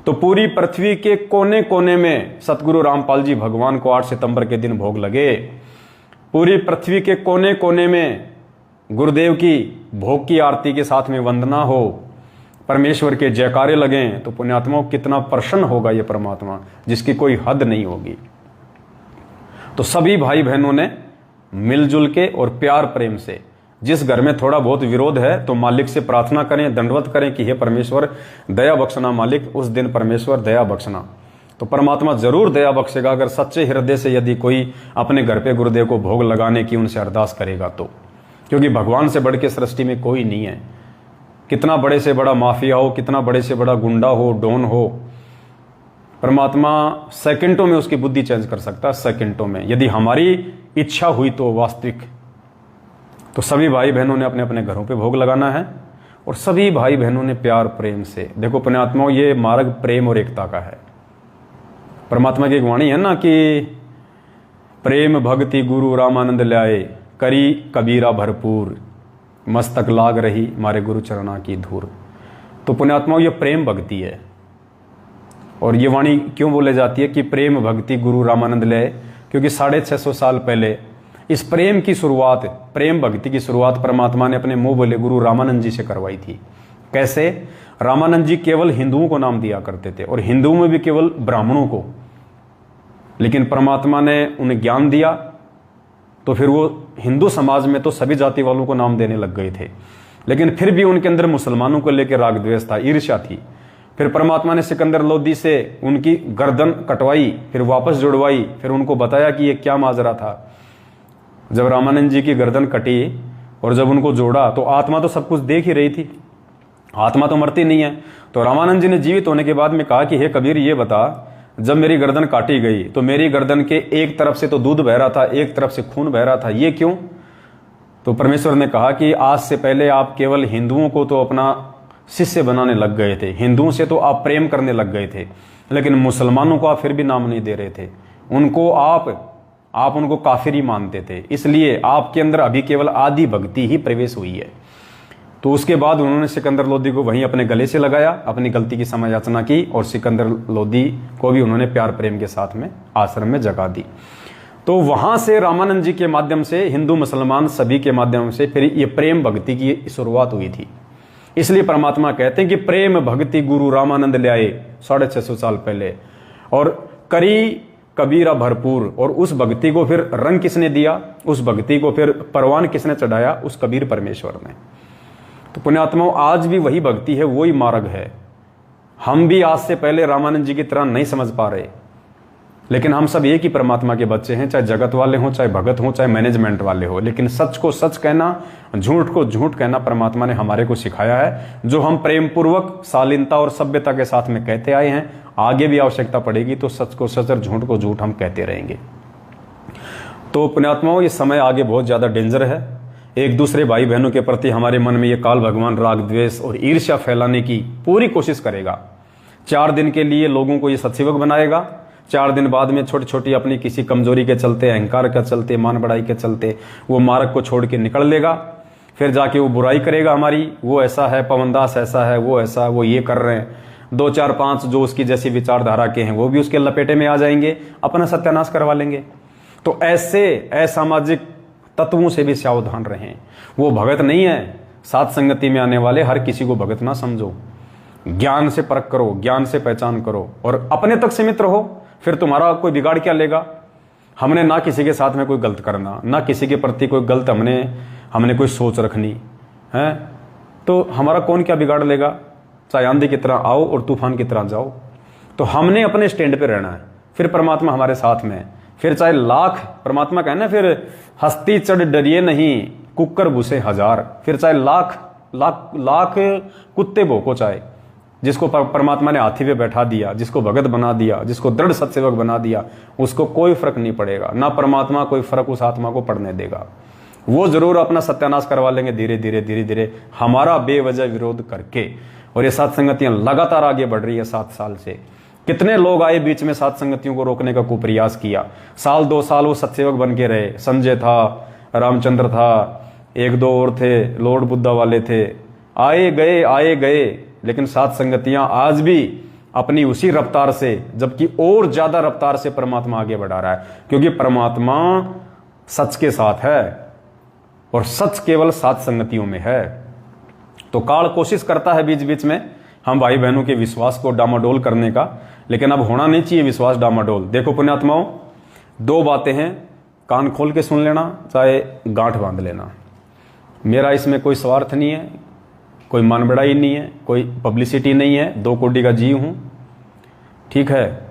तो पूरी पृथ्वी के कोने कोने में सतगुरु रामपाल जी भगवान को 8 सितंबर के दिन भोग लगे। पूरी पृथ्वी के कोने कोने में गुरुदेव की भोग की आरती के साथ में वंदना हो, परमेश्वर के जयकारे लगें, तो पुण्यात्माओं कितना प्रसन्न होगा ये परमात्मा, जिसकी कोई हद नहीं होगी। तो सभी भाई बहनों ने मिलजुल के और प्यार प्रेम से, जिस घर में थोड़ा बहुत विरोध है तो मालिक से प्रार्थना करें, दंडवत करें कि हे परमेश्वर दया बख्शना मालिक, उस दिन परमेश्वर दया बख्शना। तो परमात्मा जरूर दया बख्शेगा अगर सच्चे हृदय से यदि कोई अपने घर पे गुरुदेव को भोग लगाने की उनसे अरदास करेगा तो, क्योंकि भगवान से बढ़ के सृष्टि में कोई नहीं है। कितना बड़े से बड़ा माफिया हो, कितना बड़े से बड़ा गुंडा हो, डॉन हो, परमात्मा सेकंडों में उसकी बुद्धि चेंज कर सकता है, सेकंडों में, यदि हमारी इच्छा हुई तो वास्तविक। तो सभी भाई बहनों ने अपने अपने घरों पे भोग लगाना है और सभी भाई बहनों ने प्यार प्रेम से, देखो पुण्यात्माओं, ये मार्ग प्रेम और एकता का है। परमात्मा की एक वाणी है ना कि प्रेम भक्ति गुरु रामानंद ल्याए, करी कबीरा भरपूर, मस्तक लाग रही मारे गुरु चरणा की धूर। तो पुण्यात्माओं, ये प्रेम भक्ति है। और ये वाणी क्यों बोले जाती है कि प्रेम भक्ति गुरु रामानंद ल्याए, क्योंकि 650 साल पहले इस प्रेम की शुरुआत, प्रेम भक्ति की शुरुआत परमात्मा ने अपने मुंह बोले गुरु रामानंद जी से करवाई थी। कैसे? रामानंद जी केवल हिंदुओं को नाम दिया करते थे और हिंदुओं में भी केवल ब्राह्मणों को, लेकिन परमात्मा ने उन्हें ज्ञान दिया तो फिर वो हिंदू समाज में तो सभी जाति वालों को नाम देने लग गए थे, लेकिन फिर भी उनके अंदर मुसलमानों को लेकर राग द्वेष था, ईर्ष्या थी। फिर परमात्मा ने सिकंदर लोदी से उनकी गर्दन कटवाई, फिर वापस जुड़वाई, फिर उनको बताया कि ये क्या माजरा था। जब रामानंद जी की गर्दन कटी और जब उनको जोड़ा तो आत्मा तो सब कुछ देख ही रही थी, आत्मा तो मरती नहीं है। तो रामानंद जी ने जीवित होने के बाद में कहा कि हे कबीर, ये बता, जब मेरी गर्दन काटी गई तो मेरी गर्दन के एक तरफ से तो दूध बह रहा था, एक तरफ से खून बह रहा था, ये क्यों? तो परमेश्वर ने कहा कि आज से पहले आप केवल हिंदुओं को तो अपना शिष्य बनाने लग गए थे, हिंदुओं से तो आप प्रेम करने लग गए थे, लेकिन मुसलमानों को आप फिर भी नाम नहीं दे रहे थे, उनको आप उनको काफिर ही मानते थे, इसलिए आपके अंदर अभी केवल आदि भक्ति ही प्रवेश हुई है। तो उसके बाद उन्होंने सिकंदर लोदी को वहीं अपने गले से लगाया, अपनी गलती की क्षमा याचना की और सिकंदर लोदी को भी उन्होंने प्यार प्रेम के साथ में आश्रम में जगा दी। तो वहां से रामानंद जी के माध्यम से हिंदू मुसलमान सभी के माध्यम से फिर ये प्रेम भक्ति की शुरुआत हुई थी। इसलिए परमात्मा कहते हैं कि प्रेम भक्ति गुरु रामानंद ल्याए 650 साल पहले, और करी कबीरा भरपूर। और उस भक्ति को फिर रंग किसने दिया, उस भक्ति को फिर परवान किसने चढ़ाया? उस कबीर परमेश्वर ने। तो पुण्यात्माओं, आज भी वही भक्ति है, वही मार्ग है। हम भी आज से पहले रामानंद जी की तरह नहीं समझ पा रहे, लेकिन हम सब एक ही परमात्मा के बच्चे हैं, चाहे जगत वाले हों, चाहे भगत हों, चाहे मैनेजमेंट वाले हों। लेकिन सच को सच कहना, झूठ को झूठ कहना परमात्मा ने हमारे को सिखाया है, जो हम प्रेम पूर्वक शालीनता और सभ्यता के साथ में कहते आए हैं। आगे भी आवश्यकता पड़ेगी तो सच को सच और झूठ को झूठ हम कहते रहेंगे। तो पुण्यात्माओं, ये समय आगे बहुत ज्यादा डेंजर है। एक दूसरे भाई बहनों के प्रति हमारे मन में ये काल भगवान राग द्वेष और ईर्ष्या फैलाने की पूरी कोशिश करेगा। 4 दिन के लिए लोगों को ये सत्सेवक बनाएगा, 4 दिन बाद में छोटी छोटी अपनी किसी कमजोरी के चलते, अहंकार के चलते, मान बढ़ाई के चलते वो मार्ग को छोड़ के निकल लेगा। फिर जाके वो बुराई करेगा हमारी, वो ऐसा है, पवनदास ऐसा है, वो ऐसा, वो ये कर रहे हैं। 2 4 5 जो उसकी जैसी विचारधारा के हैं वो भी उसके लपेटे में आ जाएंगे, अपना सत्यानाश करवा लेंगे। तो ऐसे असामाजिक तत्वों से भी सावधान रहें। वो भगत नहीं है, साथ संगति में आने वाले हर किसी को भगत ना समझो। ज्ञान से परख करो, ज्ञान से पहचान करो और अपने तक सीमित रहो, फिर तुम्हारा कोई बिगाड़ क्या लेगा। हमने ना किसी के साथ में कोई गलत करना, ना किसी के प्रति कोई गलत हमने कोई सोच रखनी है, तो हमारा कौन क्या बिगाड़ लेगा। चाहे आंधी की तरह आओ और तूफान की तरह जाओ। तो हमने अपने स्टैंड पे रहना है, फिर परमात्मा हमारे साथ में है। फिर चाहे लाख, परमात्मा का है ना, फिर हस्ती चढ़ डरिए नहीं, कुकर घुसे हजार। फिर चाहे लाख लाख लाख कुत्ते भोंको, चाहे जिसको परमात्मा ने हाथी पे बैठा दिया, जिसको भगत बना दिया, जिसको दृढ़ सत्सेवक बना दिया, उसको कोई फर्क नहीं पड़ेगा। ना परमात्मा कोई फर्क उस आत्मा को पड़ने देगा। वो जरूर अपना सत्यानाश करवा लेंगे धीरे धीरे धीरे धीरे, हमारा बेवजह विरोध करके। और ये सात संगतियां लगातार आगे बढ़ रही है 7 साल से। कितने लोग आए बीच में सात संगतियों को रोकने का कुप्रयास किया, साल 2 साल वो सत्सेवक बन के रहे। संजय था, रामचंद्र था, 1-2 और थे, लॉर्ड बुद्धा वाले थे, आए गए, लेकिन सात संगतियां आज भी अपनी उसी रफ्तार से, जबकि और ज्यादा रफ्तार से परमात्मा आगे बढ़ा रहा है, क्योंकि परमात्मा सच के साथ है और सच केवल सात संगतियों में है। तो काल कोशिश करता है बीच बीच में हम भाई बहनों के विश्वास को डामाडोल करने का, लेकिन अब होना नहीं चाहिए विश्वास डामाडोल। देखो पुण्यात्माओं, 2 बातें हैं, कान खोल के सुन लेना, चाहे गांठ बांध लेना। मेरा इसमें कोई स्वार्थ नहीं है, कोई मन बढ़ाई नहीं है, कोई पब्लिसिटी नहीं है, 2 कोटि का जीव हूं, ठीक है।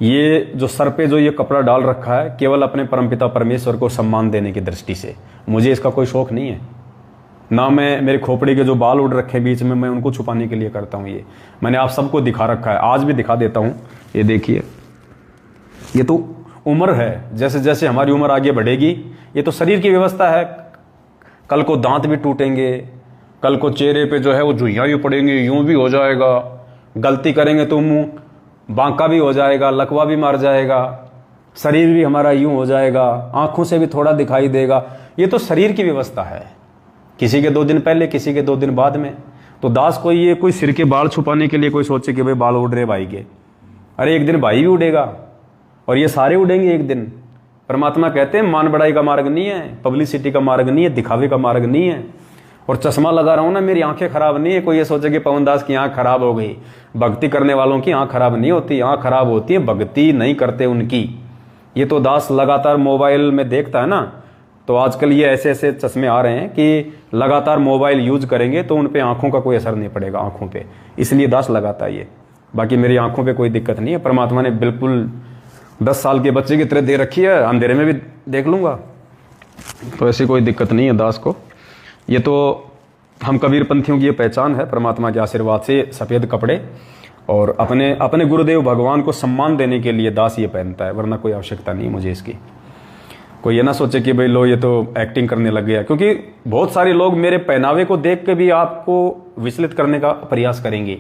ये जो सर पे जो ये कपड़ा डाल रखा है, केवल अपने परमपिता परमेश्वर को सम्मान देने की दृष्टि से, मुझे इसका कोई शौक नहीं है। ना मैं, मेरे खोपड़ी के जो बाल उड़ रखे बीच में, मैं उनको छुपाने के लिए करता हूं। ये मैंने आप सबको दिखा रखा है, आज भी दिखा देता हूं। ये देखिए, ये तो उम्र है, जैसे जैसे हमारी उम्र आगे बढ़ेगी, ये तो शरीर की व्यवस्था है। कल को दांत भी टूटेंगे, कल को चेहरे पे जो है वो झुइयां भी पड़ेंगी, यूं भी हो जाएगा, गलती करेंगे तो मुंह बांका भी हो जाएगा, लकवा भी मार जाएगा, शरीर भी हमारा यूं हो जाएगा, आंखों से भी थोड़ा दिखाई देगा। ये तो शरीर की व्यवस्था है, किसी के 2 दिन पहले, किसी के 2 दिन बाद में। तो दास कोई ये कोई सिर के बाल छुपाने के लिए कोई सोचे कि भाई बाल उड़ रहे भाई के, अरे एक दिन भाई भी उड़ेगा और ये सारे उड़ेंगे एक दिन। परमात्मा कहते हैं मान बढ़ाई का मार्ग नहीं है, पब्लिसिटी का मार्ग नहीं है, दिखावे का मार्ग नहीं है। और चश्मा लगा रहा हूं ना, मेरी आंखें खराब नहीं है। कोई ये सोचे कि पवन दास की आंख खराब हो गई, भक्ति करने वालों की आंख खराब नहीं होती, आंख खराब होती है भक्ति नहीं करते उनकी। ये तो दास लगातार मोबाइल में देखता है ना, तो आजकल ये ऐसे ऐसे चश्मे आ रहे हैं कि लगातार मोबाइल यूज करेंगे तो उन पे आंखों का कोई असर नहीं पड़ेगा, आंखों पे, इसलिए दास लगाता है ये। बाकी मेरी आंखों पे कोई दिक्कत नहीं है, परमात्मा ने बिल्कुल 10 साल के बच्चे की तरह दे रखी है, अंधेरे में भी देख लूंगा, तो ऐसी कोई दिक्कत नहीं है दास को। ये तो हम कबीर पंथियों की ये पहचान है, परमात्मा के आशीर्वाद से सफ़ेद कपड़े, और अपने अपने गुरुदेव भगवान को सम्मान देने के लिए दास ये पहनता है, वरना कोई आवश्यकता नहीं मुझे इसकी। कोई ये ना सोचे कि भाई लो ये तो एक्टिंग करने लग गया, क्योंकि बहुत सारे लोग मेरे पहनावे को देख के भी आपको विचलित करने का प्रयास करेंगे,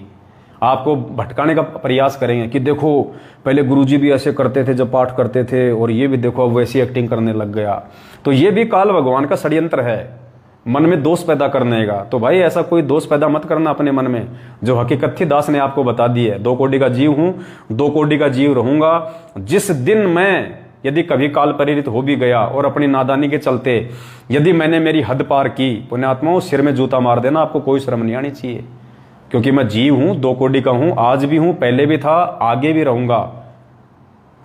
आपको भटकाने का प्रयास करेंगे कि देखो पहले गुरुजी भी ऐसे करते थे जब पाठ करते थे, और ये भी देखो अब वैसी एक्टिंग करने लग गया। तो ये भी काल भगवान का षड्यंत्र है, मन में दोष पैदा करने का। तो भाई ऐसा कोई दोष पैदा मत करना अपने मन में, जो हकीकत थी दास ने आपको बता दी है। 2 कोटि का जीव हूं, 2 कोटि का जीव रहूंगा। जिस दिन मैं यदि कभी काल प्रेरित हो भी गया और अपनी नादानी के चलते यदि मैंने मेरी हद पार की, पुण्यात्माओं सिर में जूता मार देना, आपको कोई शर्म नहीं आनी चाहिए, क्योंकि मैं जीव हूं, 2 कोटि का हूं, आज भी हूं, पहले भी था, आगे भी रहूंगा,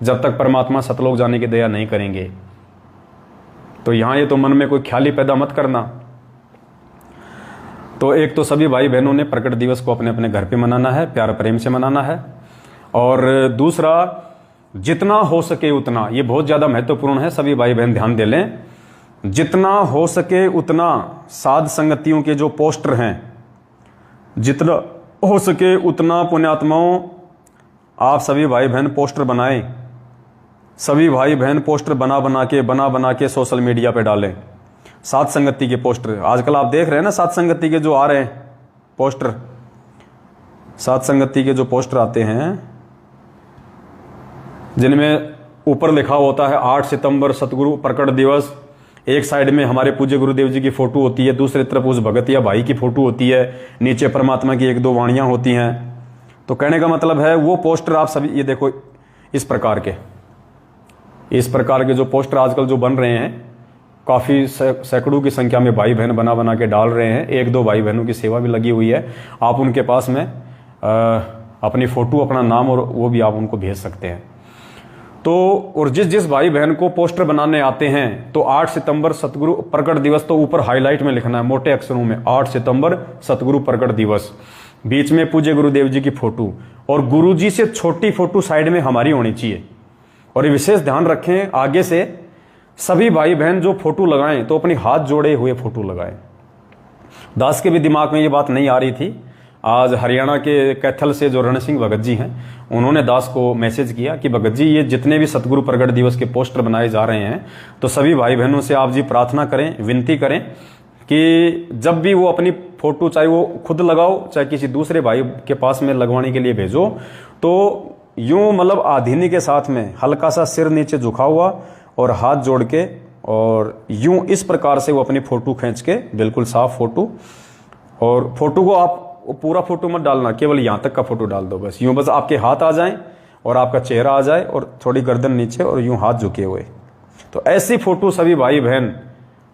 जब तक परमात्मा सतलोक जाने की दया नहीं करेंगे। तो यहां ये तो मन में कोई ख्याल ही पैदा मत करना। तो एक तो सभी भाई बहनों ने प्रकट दिवस को अपने अपने घर पे मनाना है, प्यार प्रेम से मनाना है। और दूसरा, जितना हो सके उतना, ये बहुत ज़्यादा महत्वपूर्ण है, सभी भाई बहन ध्यान दे लें, जितना हो सके उतना साध संगतियों के जो पोस्टर हैं, जितना हो सके उतना पुण्यात्माओं आप सभी भाई बहन पोस्टर बनाएं। सभी भाई बहन पोस्टर बना बना के सोशल मीडिया पे डालें। सात संगति के पोस्टर आजकल आप देख रहे हैं ना, सात संगति के जो आ रहे हैं पोस्टर, सात संगति के जो पोस्टर आते हैं जिनमें ऊपर लिखा होता है 8 सितंबर सतगुरु प्रकट दिवस, एक साइड में हमारे पूज्य गुरुदेव जी की फोटो होती है, दूसरी तरफ उस भगत या भाई की फोटो होती है, नीचे परमात्मा की 1-2 वाणियां होती हैं। तो कहने का मतलब है वो पोस्टर आप सभी ये देखो, इस प्रकार के जो पोस्टर आजकल जो बन रहे हैं, काफ़ी सैकड़ों की संख्या में भाई बहन बना के डाल रहे हैं। 1-2 भाई बहनों की सेवा भी लगी हुई है, आप उनके पास में अपनी फोटो, अपना नाम और वो भी आप उनको भेज सकते हैं। तो और जिस भाई बहन को पोस्टर बनाने आते हैं तो 8 सितंबर सतगुरु प्रकट दिवस, तो ऊपर हाईलाइट में लिखना है मोटे अक्षरों में 8 सितंबर सतगुरु प्रकट दिवस। बीच में पूज्य गुरुदेव जी की फोटो, और गुरु जी से छोटी फोटो साइड में हमारी होनी चाहिए। और ये विशेष ध्यान रखें, आगे से सभी भाई बहन जो फोटो लगाएं तो अपनी हाथ जोड़े हुए फोटो लगाएं। दास के भी दिमाग में ये बात नहीं आ रही थी। आज हरियाणा के कैथल से जो रण सिंह भगत जी हैं, उन्होंने दास को मैसेज किया कि भगत जी, ये जितने भी सतगुरु प्रगट दिवस के पोस्टर बनाए जा रहे हैं, तो सभी भाई बहनों से आप जी प्रार्थना करें, विनती करें कि जब भी वो अपनी फोटो, चाहे वो खुद लगाओ चाहे किसी दूसरे भाई के पास में लगवाने के लिए भेजो, तो यूं मतलब आधीनी के साथ में हल्का सा सिर नीचे झुका हुआ और हाथ जोड़ के, और यूं इस प्रकार से वो अपनी फोटो खींच के, बिल्कुल साफ फोटो। और फोटो को आप पूरा फोटो मत डालना, केवल यहां तक का फोटो डाल दो बस। यूं बस आपके हाथ आ जाएं और आपका चेहरा आ जाए और थोड़ी गर्दन नीचे और यूं हाथ झुके हुए। तो ऐसी फोटो सभी भाई बहन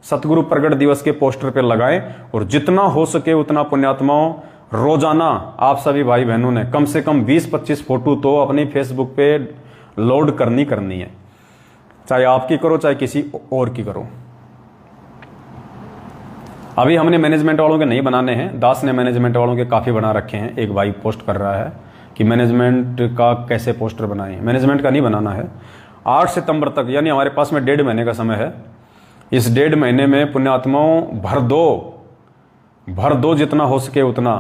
सतगुरु प्रगट दिवस के पोस्टर पर लगाएं। और जितना हो सके उतना पुण्यात्माओं, रोजाना आप सभी भाई बहनों ने कम से कम 20-25 फोटो तो अपनी फेसबुक पे लोड करनी है, चाहे आपकी करो चाहे किसी और की करो। अभी हमने मैनेजमेंट वालों के नहीं बनाने हैं, दास ने मैनेजमेंट वालों के काफ़ी बना रखे हैं। एक भाई पोस्ट कर रहा है कि मैनेजमेंट का कैसे पोस्टर बनाएं। मैनेजमेंट का नहीं बनाना है। 8 सितंबर तक, यानी हमारे पास में 1.5 महीने का समय है। इस 1.5 महीने में पुण्यात्माओं भर दो जितना हो सके उतना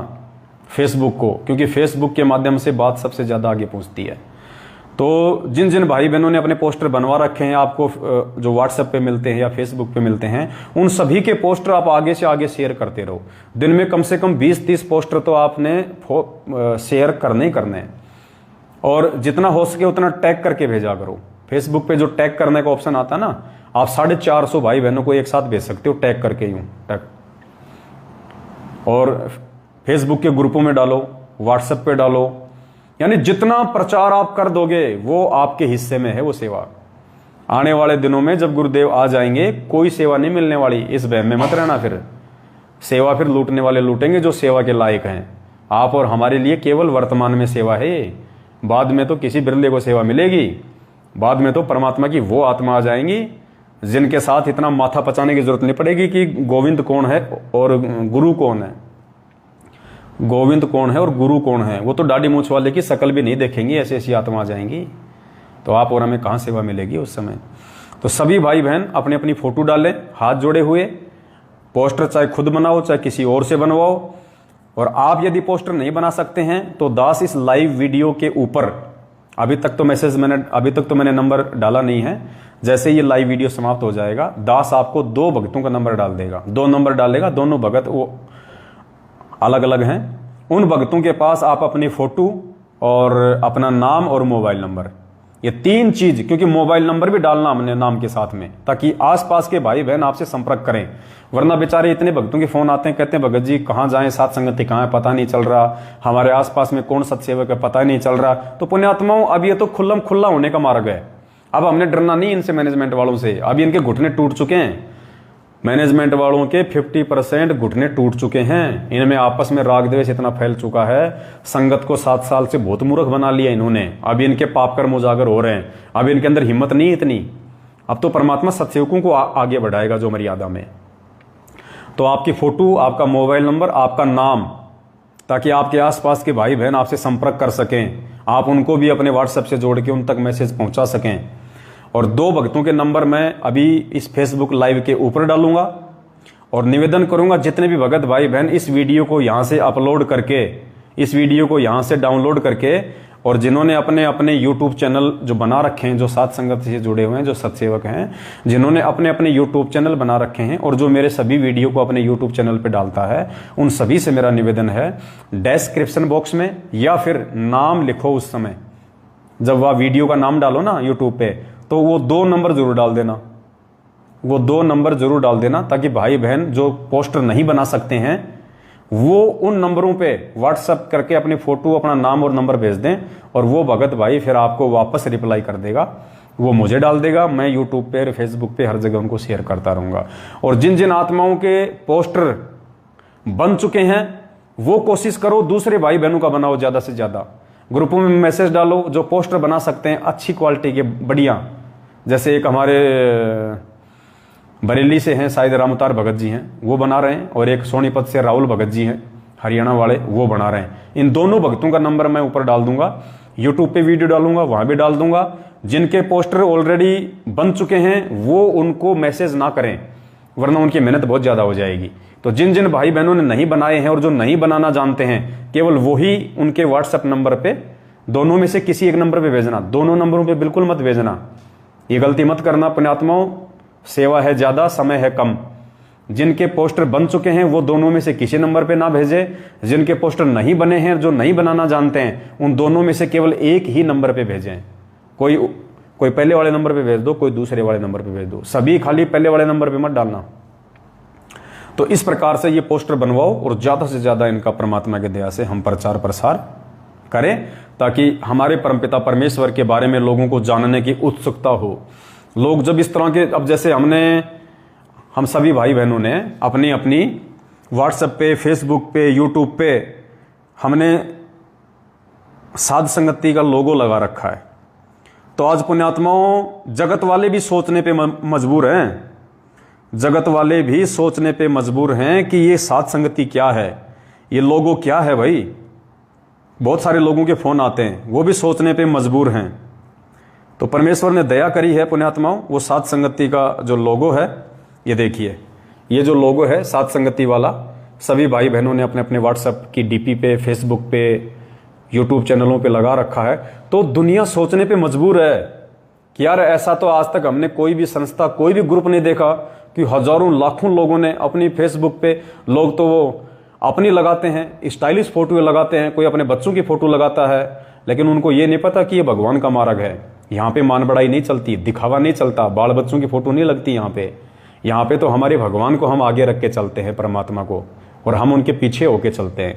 फेसबुक को, क्योंकि फेसबुक के माध्यम से बात सबसे ज़्यादा आगे पहुँचती है। तो जिन जिन भाई बहनों ने अपने पोस्टर बनवा रखे हैं, आपको जो व्हाट्सएप पे मिलते हैं या फेसबुक पे मिलते हैं, उन सभी के पोस्टर आप आगे से आगे शेयर करते रहो। दिन में कम से कम 20-30 पोस्टर तो आपने शेयर करने ही करने हैं। और जितना हो सके उतना टैग करके भेजा करो। फेसबुक पे जो टैग करने का ऑप्शन आता है ना, आप 450 भाई बहनों को एक साथ भेज सकते हो टैग करके, यूं टैग। और फेसबुक के ग्रुपों में डालो, व्हाट्सएप पे डालो, यानी जितना प्रचार आप कर दोगे वो आपके हिस्से में है वो सेवा। आने वाले दिनों में जब गुरुदेव आ जाएंगे, कोई सेवा नहीं मिलने वाली, इस वहम में मत रहना। फिर सेवा फिर लूटने वाले लूटेंगे जो सेवा के लायक हैं। आप और हमारे लिए केवल वर्तमान में सेवा है, बाद में तो किसी बिरले को सेवा मिलेगी। बाद में तो परमात्मा की वो आत्मा आ जाएंगी जिनके साथ इतना माथा पचाने की जरूरत नहीं पड़ेगी कि गोविंद कौन है और गुरु कौन है। गोविंद कौन है और गुरु कौन है, वो तो दाढ़ी मूछ वाले की शकल भी नहीं देखेंगी, ऐसी ऐसी आत्मा आ जाएंगी। तो आप और हमें कहाँ सेवा मिलेगी उस समय। तो सभी भाई बहन अपनी अपनी फोटो डालें, हाथ जोड़े हुए। पोस्टर चाहे खुद बनाओ चाहे किसी और से बनवाओ। और आप यदि पोस्टर नहीं बना सकते हैं तो दास इस लाइव वीडियो के ऊपर, अभी तक तो मैंने नंबर डाला नहीं है, जैसे ये लाइव वीडियो समाप्त हो जाएगा दास आपको 2 भक्तों का नंबर डाल देगा। 2 नंबर डालेगा, दोनों भगत वो अलग अलग हैं। उन भक्तों के पास आप अपनी फोटो और अपना नाम और मोबाइल नंबर, ये 3 चीज, क्योंकि मोबाइल नंबर भी डालना हमने नाम के साथ में, ताकि आसपास के भाई बहन आपसे संपर्क करें। वरना बेचारे इतने भक्तों के फोन आते हैं, कहते हैं भगत जी कहाँ जाएं, साथ संगति कहाँ है पता नहीं चल रहा, हमारे आसपास में कौन सत्सेवक है पता नहीं चल रहा। तो पुण्यात्माओं, अब ये तो खुल्ला होने का मार्ग है। अब हमने डरना नहीं इनसे, मैनेजमेंट वालों से। अब इनके घुटने टूट चुके हैं। मैनेजमेंट वालों के 50% घुटने टूट चुके हैं। इनमें आपस में राग द्वेष इतना फैल चुका है, संगत को 7 साल से बहुत मूर्ख बना लिया इन्होंने। अब इनके पाप कर्म उजागर हो रहे हैं। अब इनके अंदर हिम्मत नहीं इतनी। अब तो परमात्मा सत्सेवकों को आगे बढ़ाएगा जो मर्यादा में। तो आपकी फोटो, आपका मोबाइल नंबर, आपका नाम, ताकि आपके आसपास के भाई बहन आपसे संपर्क कर सकें। आप उनको भी अपने व्हाट्सएप से जोड़ के उन तक मैसेज पहुंचा सकें। और 2 भक्तों के नंबर मैं अभी इस फेसबुक लाइव के ऊपर डालूंगा। और निवेदन करूंगा जितने भी भगत भाई बहन इस वीडियो को यहां से अपलोड करके, इस वीडियो को यहां से डाउनलोड करके, और जिन्होंने अपने अपने यूट्यूब चैनल जो बना रखे हैं, जो साथ संगत से जुड़े हुए हैं, जो सत्सेवक हैं, जिन्होंने अपने अपने यूट्यूब चैनल बना रखे हैं और जो मेरे सभी वीडियो को अपने यूट्यूब चैनल पे डालता है, उन सभी से मेरा निवेदन है, डिस्क्रिप्शन बॉक्स में या फिर नाम लिखो उस समय जब वह वीडियो का नाम डालो ना यूट्यूब पे, तो वो 2 नंबर जरूर डाल देना। वो 2 नंबर जरूर डाल देना, ताकि भाई बहन जो पोस्टर नहीं बना सकते हैं वो उन नंबरों पे व्हाट्सएप करके अपनी फोटो, अपना नाम और नंबर भेज दें। और वो भगत भाई फिर आपको वापस रिप्लाई कर देगा, वो मुझे डाल देगा। मैं यूट्यूब पे, फेसबुक पे हर जगह उनको शेयर करता रहूंगा। और जिन जिन आत्माओं के पोस्टर बन चुके हैं वो कोशिश करो दूसरे भाई बहनों का बनाओ, ज्यादा से ज्यादा। ग्रुपों में मैसेज डालो जो पोस्टर बना सकते हैं अच्छी क्वालिटी के, बढ़िया। जैसे एक हमारे बरेली से हैं, शायद रामतार भगत जी हैं, वो बना रहे हैं। और एक सोनीपत से राहुल भगत जी हैं, हरियाणा वाले, वो बना रहे हैं। इन दोनों भक्तों का नंबर मैं ऊपर डाल दूंगा, यूट्यूब पे वीडियो डालूंगा, वहां भी डाल दूंगा। जिनके पोस्टर ऑलरेडी बन चुके हैं वो उनको मैसेज ना करें, वरना उनकी मेहनत बहुत ज़्यादा हो जाएगी। तो जिन जिन भाई बहनों ने नहीं बनाए हैं और जो नहीं बनाना जानते हैं, केवल वही उनके व्हाट्सएप नंबर पे, दोनों में से किसी एक नंबर पे भेजना, दोनों नंबरों पे बिल्कुल मत भेजना। ये गलती मत करना पुण्यात्माओं, सेवा है ज़्यादा, समय है कम। जिनके पोस्टर बन चुके हैं वो दोनों में से किसी नंबर पे ना भेजें। जिनके पोस्टर नहीं बने हैं, जो नहीं बनाना जानते हैं, उन दोनों में से केवल एक ही नंबर पे भेजें। कोई पहले वाले नंबर पे भेज दो, कोई दूसरे वाले नंबर पे भेज दो, सभी खाली पहले वाले नंबर पे मत डालना। तो इस प्रकार से ये पोस्टर बनवाओ और ज़्यादा से ज़्यादा इनका परमात्मा के दया से हम प्रचार प्रसार करें, ताकि हमारे परमपिता परमेश्वर के बारे में लोगों को जानने की उत्सुकता हो। लोग जब इस तरह के, अब जैसे हम सभी भाई बहनों ने अपनी अपनी व्हाट्सएप पे, फेसबुक पे, यूट्यूब पे हमने साध संगति का लोगो लगा रखा है। तो आज पुण्यात्माओं, जगत वाले भी सोचने पे मजबूर हैं, जगत वाले भी सोचने पे मजबूर हैं कि ये साध संगति क्या है, ये लोगो क्या है। भाई बहुत सारे लोगों के फोन आते हैं, वो भी सोचने पे मजबूर हैं। तो परमेश्वर ने दया करी है पुण्यात्माओं, वो साध संगति का जो लोगो है, ये देखिए, ये जो लोगो है साध संगति वाला, सभी भाई बहनों ने अपने अपने व्हाट्सएप की डीपी पे, फेसबुक पे, यूट्यूब चैनलों पे लगा रखा है। तो दुनिया सोचने पे मजबूर है कि यार ऐसा तो आज तक हमने कोई भी संस्था, कोई भी ग्रुप नहीं देखा कि हजारों लाखों लोगों ने अपनी फेसबुक पे, लोग तो वो अपनी लगाते हैं, स्टाइलिश फोटो लगाते हैं, कोई अपने बच्चों की फोटो लगाता है, लेकिन उनको ये नहीं पता कि ये भगवान का मार्ग है। यहाँ पे मान बढ़ाई नहीं चलती, दिखावा नहीं चलता, बाल बच्चों की फोटो नहीं लगती यहाँ पे तो हमारे भगवान को हम आगे रख के चलते हैं, परमात्मा को, और हम उनके पीछे होके चलते हैं।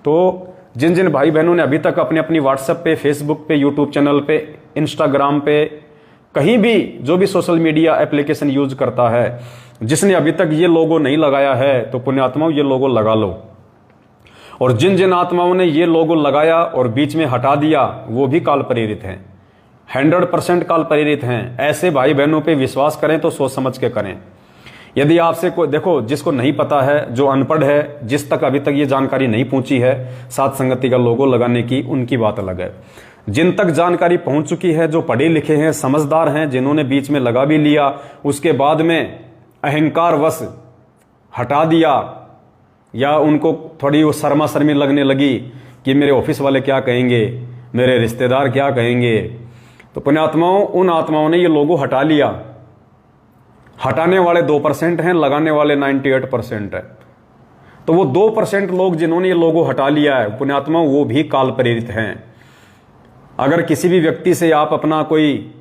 तो जिन जिन भाई बहनों ने अभी तक अपने अपनी व्हाट्सएप पे, फेसबुक पे, यूट्यूब चैनल पे, इंस्टाग्राम पे, कहीं भी जो भी सोशल मीडिया एप्लीकेशन यूज करता है, जिसने अभी तक ये लोगो नहीं लगाया है, तो पुण्यात्माओं ये लोगो लगा लो। और जिन जिन आत्माओं ने ये लोगो लगाया और बीच में हटा दिया, वो भी काल प्रेरित हैं, 100% काल प्रेरित हैं। ऐसे भाई बहनों पे विश्वास करें तो सोच समझ के करें। यदि आपसे कोई, देखो, जिसको नहीं पता है, जो अनपढ़ है, जिस तक अभी तक ये जानकारी नहीं पहुंची है साध संगति का लोगो लगाने की, उनकी बात अलग है। जिन तक जानकारी पहुंच चुकी है, जो पढ़े लिखे हैं, समझदार हैं, जिन्होंने बीच में लगा भी लिया, उसके बाद में अहंकार वश हटा दिया, या उनको थोड़ी वो शर्मा शर्मी लगने लगी कि मेरे ऑफिस वाले क्या कहेंगे, मेरे रिश्तेदार क्या कहेंगे, तो पुण्यात्माओं, उन आत्माओं ने ये लोगो हटा लिया। हटाने वाले 2% हैं, लगाने वाले 98% है। तो वो 2% लोग जिन्होंने ये लोगो हटा लिया है पुण्यात्माओं, वो भी काल प्रेरित हैं। अगर किसी भी व्यक्ति से आप अपना कोई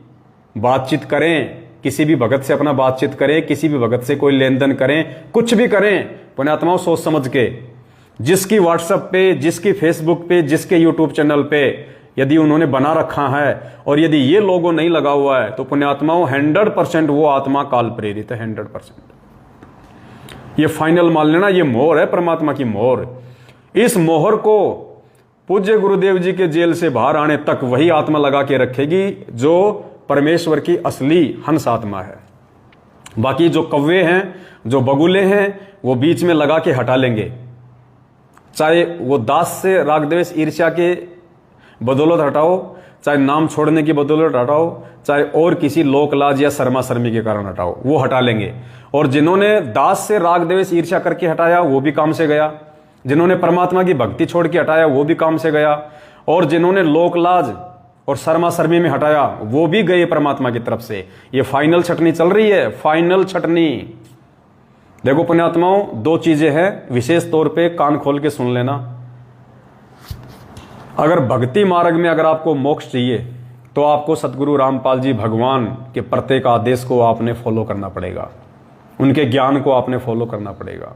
बातचीत करें, किसी भी भगत से अपना बातचीत करें, किसी भी भगत से कोई लेन देन करें, कुछ भी करें पुण्यात्माओं, सोच समझ के, जिसकी व्हाट्सएप पे, जिसकी फेसबुक पे, जिसके यूट्यूब चैनल पे यदि उन्होंने बना रखा है और यदि ये लोगो नहीं लगा हुआ है, तो पुण्यात्माओं 100% वो आत्मा काल प्रेरित है, 100%। ये फाइनल मान लेना, ये मोहर है परमात्मा की मोहर। इस मोहर को पूज्य गुरुदेव जी के जेल से बाहर आने तक वही आत्मा लगा के रखेगी जो परमेश्वर की असली हंस आत्मा है। बाकी जो कव्वे हैं, जो बगुले हैं, वो बीच में लगा के हटा लेंगे, चाहे वो दास से राग द्वेष ईर्ष्या के बदौलत हटाओ, चाहे नाम छोड़ने की बदौलत हटाओ, चाहे और किसी लोक लाज या शर्मा शर्मी के कारण हटाओ, वो हटा लेंगे। और जिन्होंने दास से राग द्वेष ईर्ष्या करके हटाया, वो भी काम से गया। जिन्होंने परमात्मा की भक्ति छोड़ के हटाया, वो भी काम से गया। और जिन्होंने लोक लाज और शर्मा शर्मी में हटाया, वो भी गए परमात्मा की तरफ से। ये फाइनल छटनी चल रही है, फाइनल छटनी। देखो पुण्यात्माओं, 2 चीजें हैं, विशेष तौर पे कान खोल के सुन लेना। अगर भक्ति मार्ग में अगर आपको मोक्ष चाहिए, तो आपको सतगुरु रामपाल जी भगवान के प्रत्येक आदेश को आपने फॉलो करना पड़ेगा, उनके ज्ञान को आपने फॉलो करना पड़ेगा।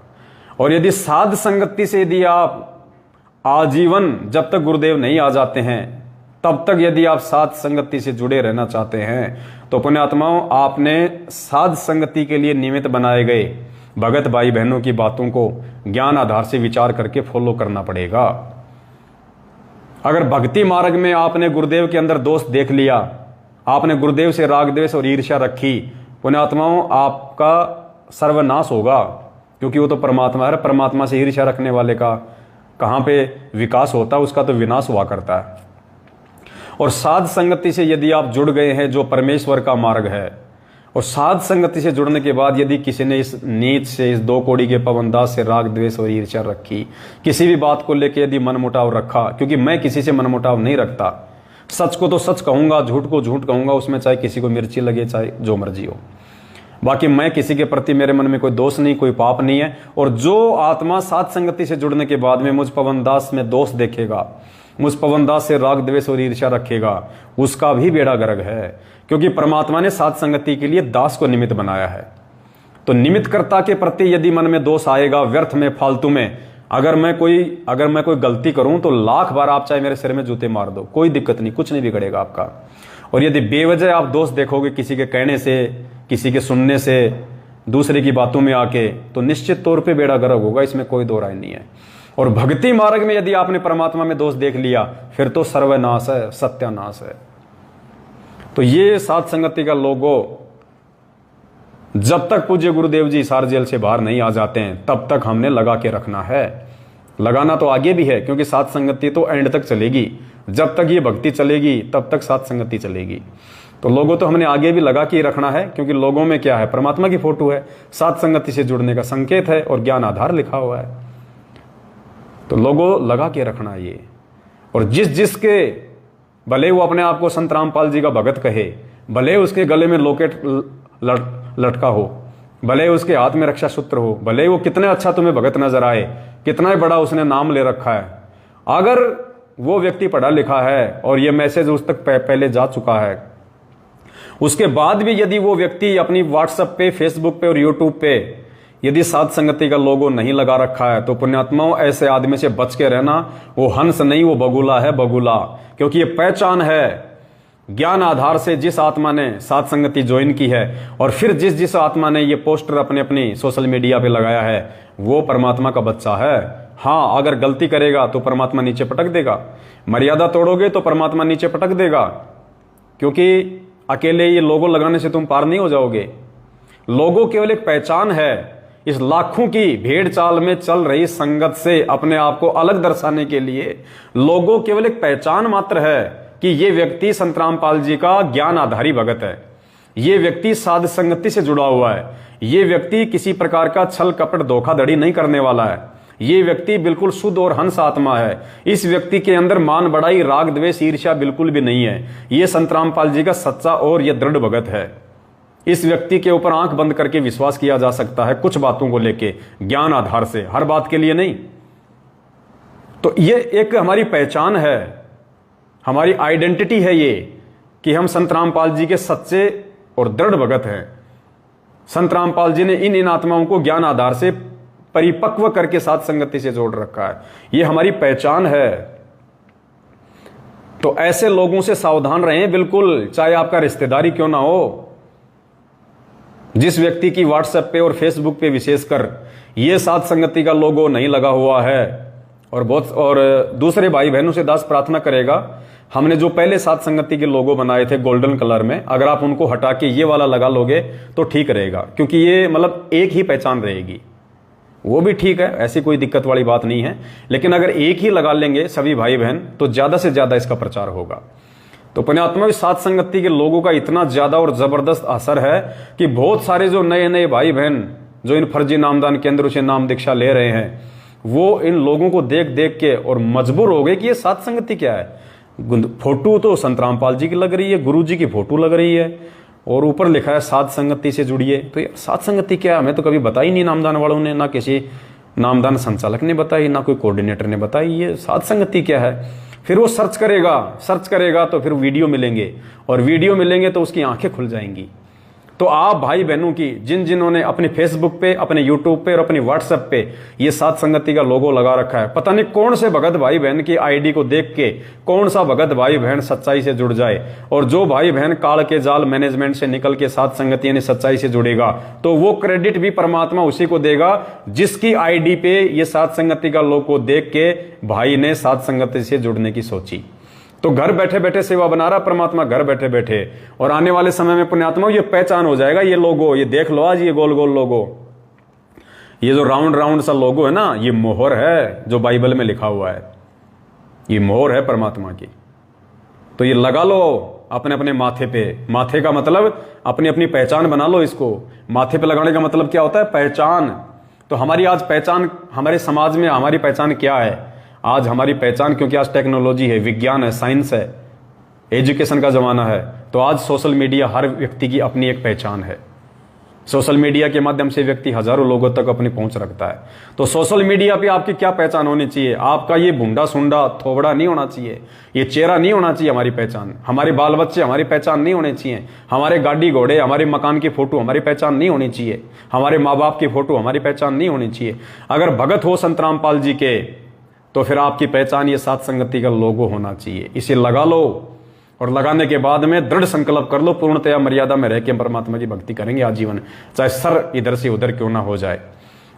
और यदि साध संगति से यदि आप आजीवन, जब तक गुरुदेव नहीं आ जाते हैं, तब तक यदि आप साध संगति से जुड़े रहना चाहते हैं, तो पुण्यात्माओं, आपने साध संगति के लिए निमित्त बनाए गए भगत भाई बहनों की बातों को ज्ञान आधार से विचार करके फॉलो करना पड़ेगा। अगर भक्ति मार्ग में आपने गुरुदेव के अंदर दोष देख लिया, आपने गुरुदेव से राग द्वेष और ईर्ष्या रखी, पुण्यात्माओं, आपका सर्वनाश होगा, क्योंकि वो तो परमात्मा है। परमात्मा से ईर्ष्या रखने वाले का कहाँ पे विकास होता है उसका तो विनाश हुआ करता है। और साध संगति से यदि आप जुड़ गए हैं, जो परमेश्वर का मार्ग है, और साध संगति से जुड़ने के बाद यदि किसी ने इस नीच से, इस 2 कौड़ी के पवनदास से राग द्वेष और ईर्ष्या रखी, किसी भी बात को लेके यदि मनमुटाव रखा, क्योंकि मैं किसी से मनमुटाव नहीं रखता, सच को तो सच कहूंगा, झूठ को झूठ कहूंगा, उसमें चाहे किसी को मिर्ची लगे, चाहे जो मर्जी हो। बाकी मैं किसी के प्रति, मेरे मन में कोई दोष नहीं, कोई पाप नहीं है। और जो आत्मा साध संगति से जुड़ने के बाद में मुझ पवनदास में दोष देखेगा, मुझ पवनदास से राग द्वेष और ईर्ष्या रखेगा, उसका भी बेड़ा गर्क है, क्योंकि परमात्मा ने साध संगति के लिए दास को निमित्त बनाया है। तो निमित्तकर्ता के प्रति यदि मन में दोष आएगा, व्यर्थ में, फालतू में, अगर मैं कोई गलती करूं तो 1,00,000 बार आप चाहे मेरे सिर में जूते मार दो, कोई दिक्कत नहीं, कुछ नहीं बिगड़ेगा आपका। और यदि बेवजह आप दोष देखोगे किसी के कहने से, किसी के सुनने से, दूसरे की बातों में आके, तो निश्चित तौर पे बेड़ा गर्क होगा, इसमें कोई दो राय नहीं है। और भक्ति मार्ग में यदि आपने परमात्मा में दोष देख लिया, फिर तो सर्वनाश है, सत्यानाश है। तो ये साध संगति का लोगो, जब तक पूज्य गुरुदेव जी हिसार जेल से बाहर नहीं आ जाते हैं, तब तक हमने लगा के रखना है। लगाना तो आगे भी है, क्योंकि साध संगति तो एंड तक चलेगी। जब तक ये भक्ति चलेगी तब तक साध संगति चलेगी। तो लोगों तो हमने आगे भी लगा के ही रखना है, क्योंकि लोगों में क्या है, परमात्मा की फोटो है, साध संगति से जुड़ने का संकेत है और ज्ञान आधार लिखा हुआ है। तो लोगों लगा के रखना ये। और जिसके भले वो अपने आप को संत रामपाल जी का भगत कहे, भले उसके गले में लॉकेट लटका हो, भले उसके हाथ में रक्षा सूत्र हो, भले वो कितने अच्छा तुम्हें भगत नजर आए, कितना ही बड़ा उसने नाम ले रखा है, अगर वो व्यक्ति पढ़ा लिखा है और ये मैसेज उस तक पहले जा चुका है, उसके बाद भी यदि वो व्यक्ति अपनी व्हाट्सएप पे, फेसबुक पे और यूट्यूब पे यदि साध संगति का लोगो नहीं लगा रखा है, तो पुण्यात्माओं ऐसे आदमी से बच के रहना। वो हंस नहीं, वो बगुला है, बगुला। क्योंकि ये पहचान है ज्ञान आधार से जिस आत्मा ने साध संगति ज्वाइन की है, और फिर जिस आत्मा ने ये पोस्टर अपनी सोशल मीडिया पे लगाया है, वो परमात्मा का बच्चा है। हाँ, अगर गलती करेगा तो परमात्मा नीचे पटक देगा, मर्यादा तोड़ोगे तो परमात्मा नीचे पटक देगा, क्योंकि अकेले ये लोगो लगाने से तुम पार नहीं हो जाओगे। लोगो केवल एक पहचान है। इस लाखों की भेड़ चाल में चल रही संगत से अपने आप को अलग दर्शाने के लिए लोगो केवल एक पहचान मात्र है कि ये व्यक्ति संत रामपाल जी का ज्ञान आधारी भगत है, ये व्यक्ति साध संगति से जुड़ा हुआ है, ये व्यक्ति किसी प्रकार का छल कपट धोखाधड़ी नहीं करने वाला है, ये व्यक्ति बिल्कुल शुद्ध और हंस आत्मा है। इस व्यक्ति के अंदर मान बढ़ाई, राग द्वेष ईर्ष्या बिल्कुल भी नहीं है। ये संत रामपाल जी का सच्चा और ये दृढ़ भगत है। इस व्यक्ति के ऊपर आंख बंद करके विश्वास किया जा सकता है कुछ बातों को लेके, ज्ञान आधार से, हर बात के लिए नहीं। तो ये एक हमारी पहचान है, हमारी आइडेंटिटी है ये, कि हम संत रामपाल जी के सच्चे और दृढ़ भगत हैं। संत रामपाल जी ने इन आत्माओं को ज्ञान आधार से परिपक्व करके साध संगति से जोड़ रखा है। ये हमारी पहचान है। तो ऐसे लोगों से सावधान रहें बिल्कुल, चाहे आपका रिश्तेदारी क्यों ना हो। जिस व्यक्ति की व्हाट्सएप पे और फेसबुक पे विशेषकर ये साध संगति का लोगो नहीं लगा हुआ है, और दूसरे भाई बहनों से दास प्रार्थना करेगा, हमने जो पहले साध संगति के लोगो बनाए थे गोल्डन कलर में, अगर आप उनको हटा के ये वाला लगा लोगे तो ठीक रहेगा, क्योंकि ये मतलब एक ही पहचान रहेगी। वो भी ठीक है, ऐसी कोई दिक्कत वाली बात नहीं है, लेकिन अगर एक ही लगा लेंगे सभी भाई बहन तो ज्यादा से ज्यादा इसका प्रचार होगा। तो पुण्यात्मा साध संगति के लोगों का इतना ज्यादा और जबरदस्त असर है कि बहुत सारे जो नए नए भाई बहन जो इन फर्जी नामदान केंद्रों से नाम दीक्षा ले रहे हैं, वो इन लोगों को देख देख के और मजबूर हो गए कि ये साध संगति क्या है। फोटो तो संत रामपाल जी की लग रही है, गुरु जी की फोटो लग रही है, और ऊपर लिखा है साध संगति से जुड़िए। तो यार साध संगति क्या है, हमें तो कभी बताई नहीं नामदान वालों ने, ना किसी नामदान संचालक ने बताई, ना कोई कोऑर्डिनेटर ने बताई ये साध संगति क्या है। फिर वो सर्च करेगा तो फिर वीडियो मिलेंगे, और वीडियो मिलेंगे तो उसकी आंखें खुल जाएंगी। तो आप भाई बहनों की जिन्होंने अपने फेसबुक पे, अपने यूट्यूब पे और अपनी व्हाट्सएप पे ये साध संगति का लोगो लगा रखा है, पता नहीं कौन से भगत भाई बहन की आईडी को देख के कौन सा भगत भाई बहन सच्चाई से जुड़ जाए। और जो भाई बहन काल के जाल मैनेजमेंट से निकल के साध संगति यानी सच्चाई से जुड़ेगा, तो वो क्रेडिट भी परमात्मा उसी को देगा जिसकी आईडी पे ये साध संगति का लोगो देख के भाई ने साध संगति से जुड़ने की सोची। तो घर बैठे बैठे सेवा बना रहा परमात्मा, घर बैठे बैठे। और आने वाले समय में पुण्यात्मा ये पहचान हो जाएगा, ये लोगो, ये देख लो आज ये गोल गोल लोगो, ये जो राउंड राउंड सा लोगो है ना, ये मोहर है जो बाइबल में लिखा हुआ है, ये मोहर है परमात्मा की। तो ये लगा लो अपने अपने माथे पे। माथे का मतलब अपनी अपनी पहचान बना लो इसको। माथे पे लगाने का मतलब क्या होता है? पहचान। तो हमारी आज पहचान, हमारे समाज में हमारी पहचान क्या है? आज हमारी पहचान, क्योंकि आज टेक्नोलॉजी है, विज्ञान है, साइंस है, एजुकेशन का जमाना है, तो आज सोशल मीडिया हर व्यक्ति की अपनी एक पहचान है। सोशल मीडिया के माध्यम से व्यक्ति हजारों लोगों तक अपनी पहुंच रखता है। तो सोशल मीडिया पे आपकी क्या पहचान होनी चाहिए? आपका ये भुंडा सुंडा थोबड़ा नहीं होना चाहिए, ये चेहरा नहीं होना चाहिए हमारी पहचान। हमारे बाल बच्चे हमारी पहचान नहीं होने चाहिए, हमारे गाड़ी घोड़े, हमारे मकान की फोटो हमारी पहचान नहीं होनी चाहिए, हमारे माँ बाप की फोटो हमारी पहचान नहीं होनी चाहिए। अगर भगत हो संत रामपाल जी के, तो फिर आपकी पहचान ये सात संगति का लोगो होना चाहिए। इसे लगा लो और लगाने के बाद में दृढ़ संकल्प कर लो, पूर्णतया मर्यादा में रह के परमात्मा की भक्ति करेंगे आजीवन, चाहे सर इधर से उधर क्यों ना हो जाए।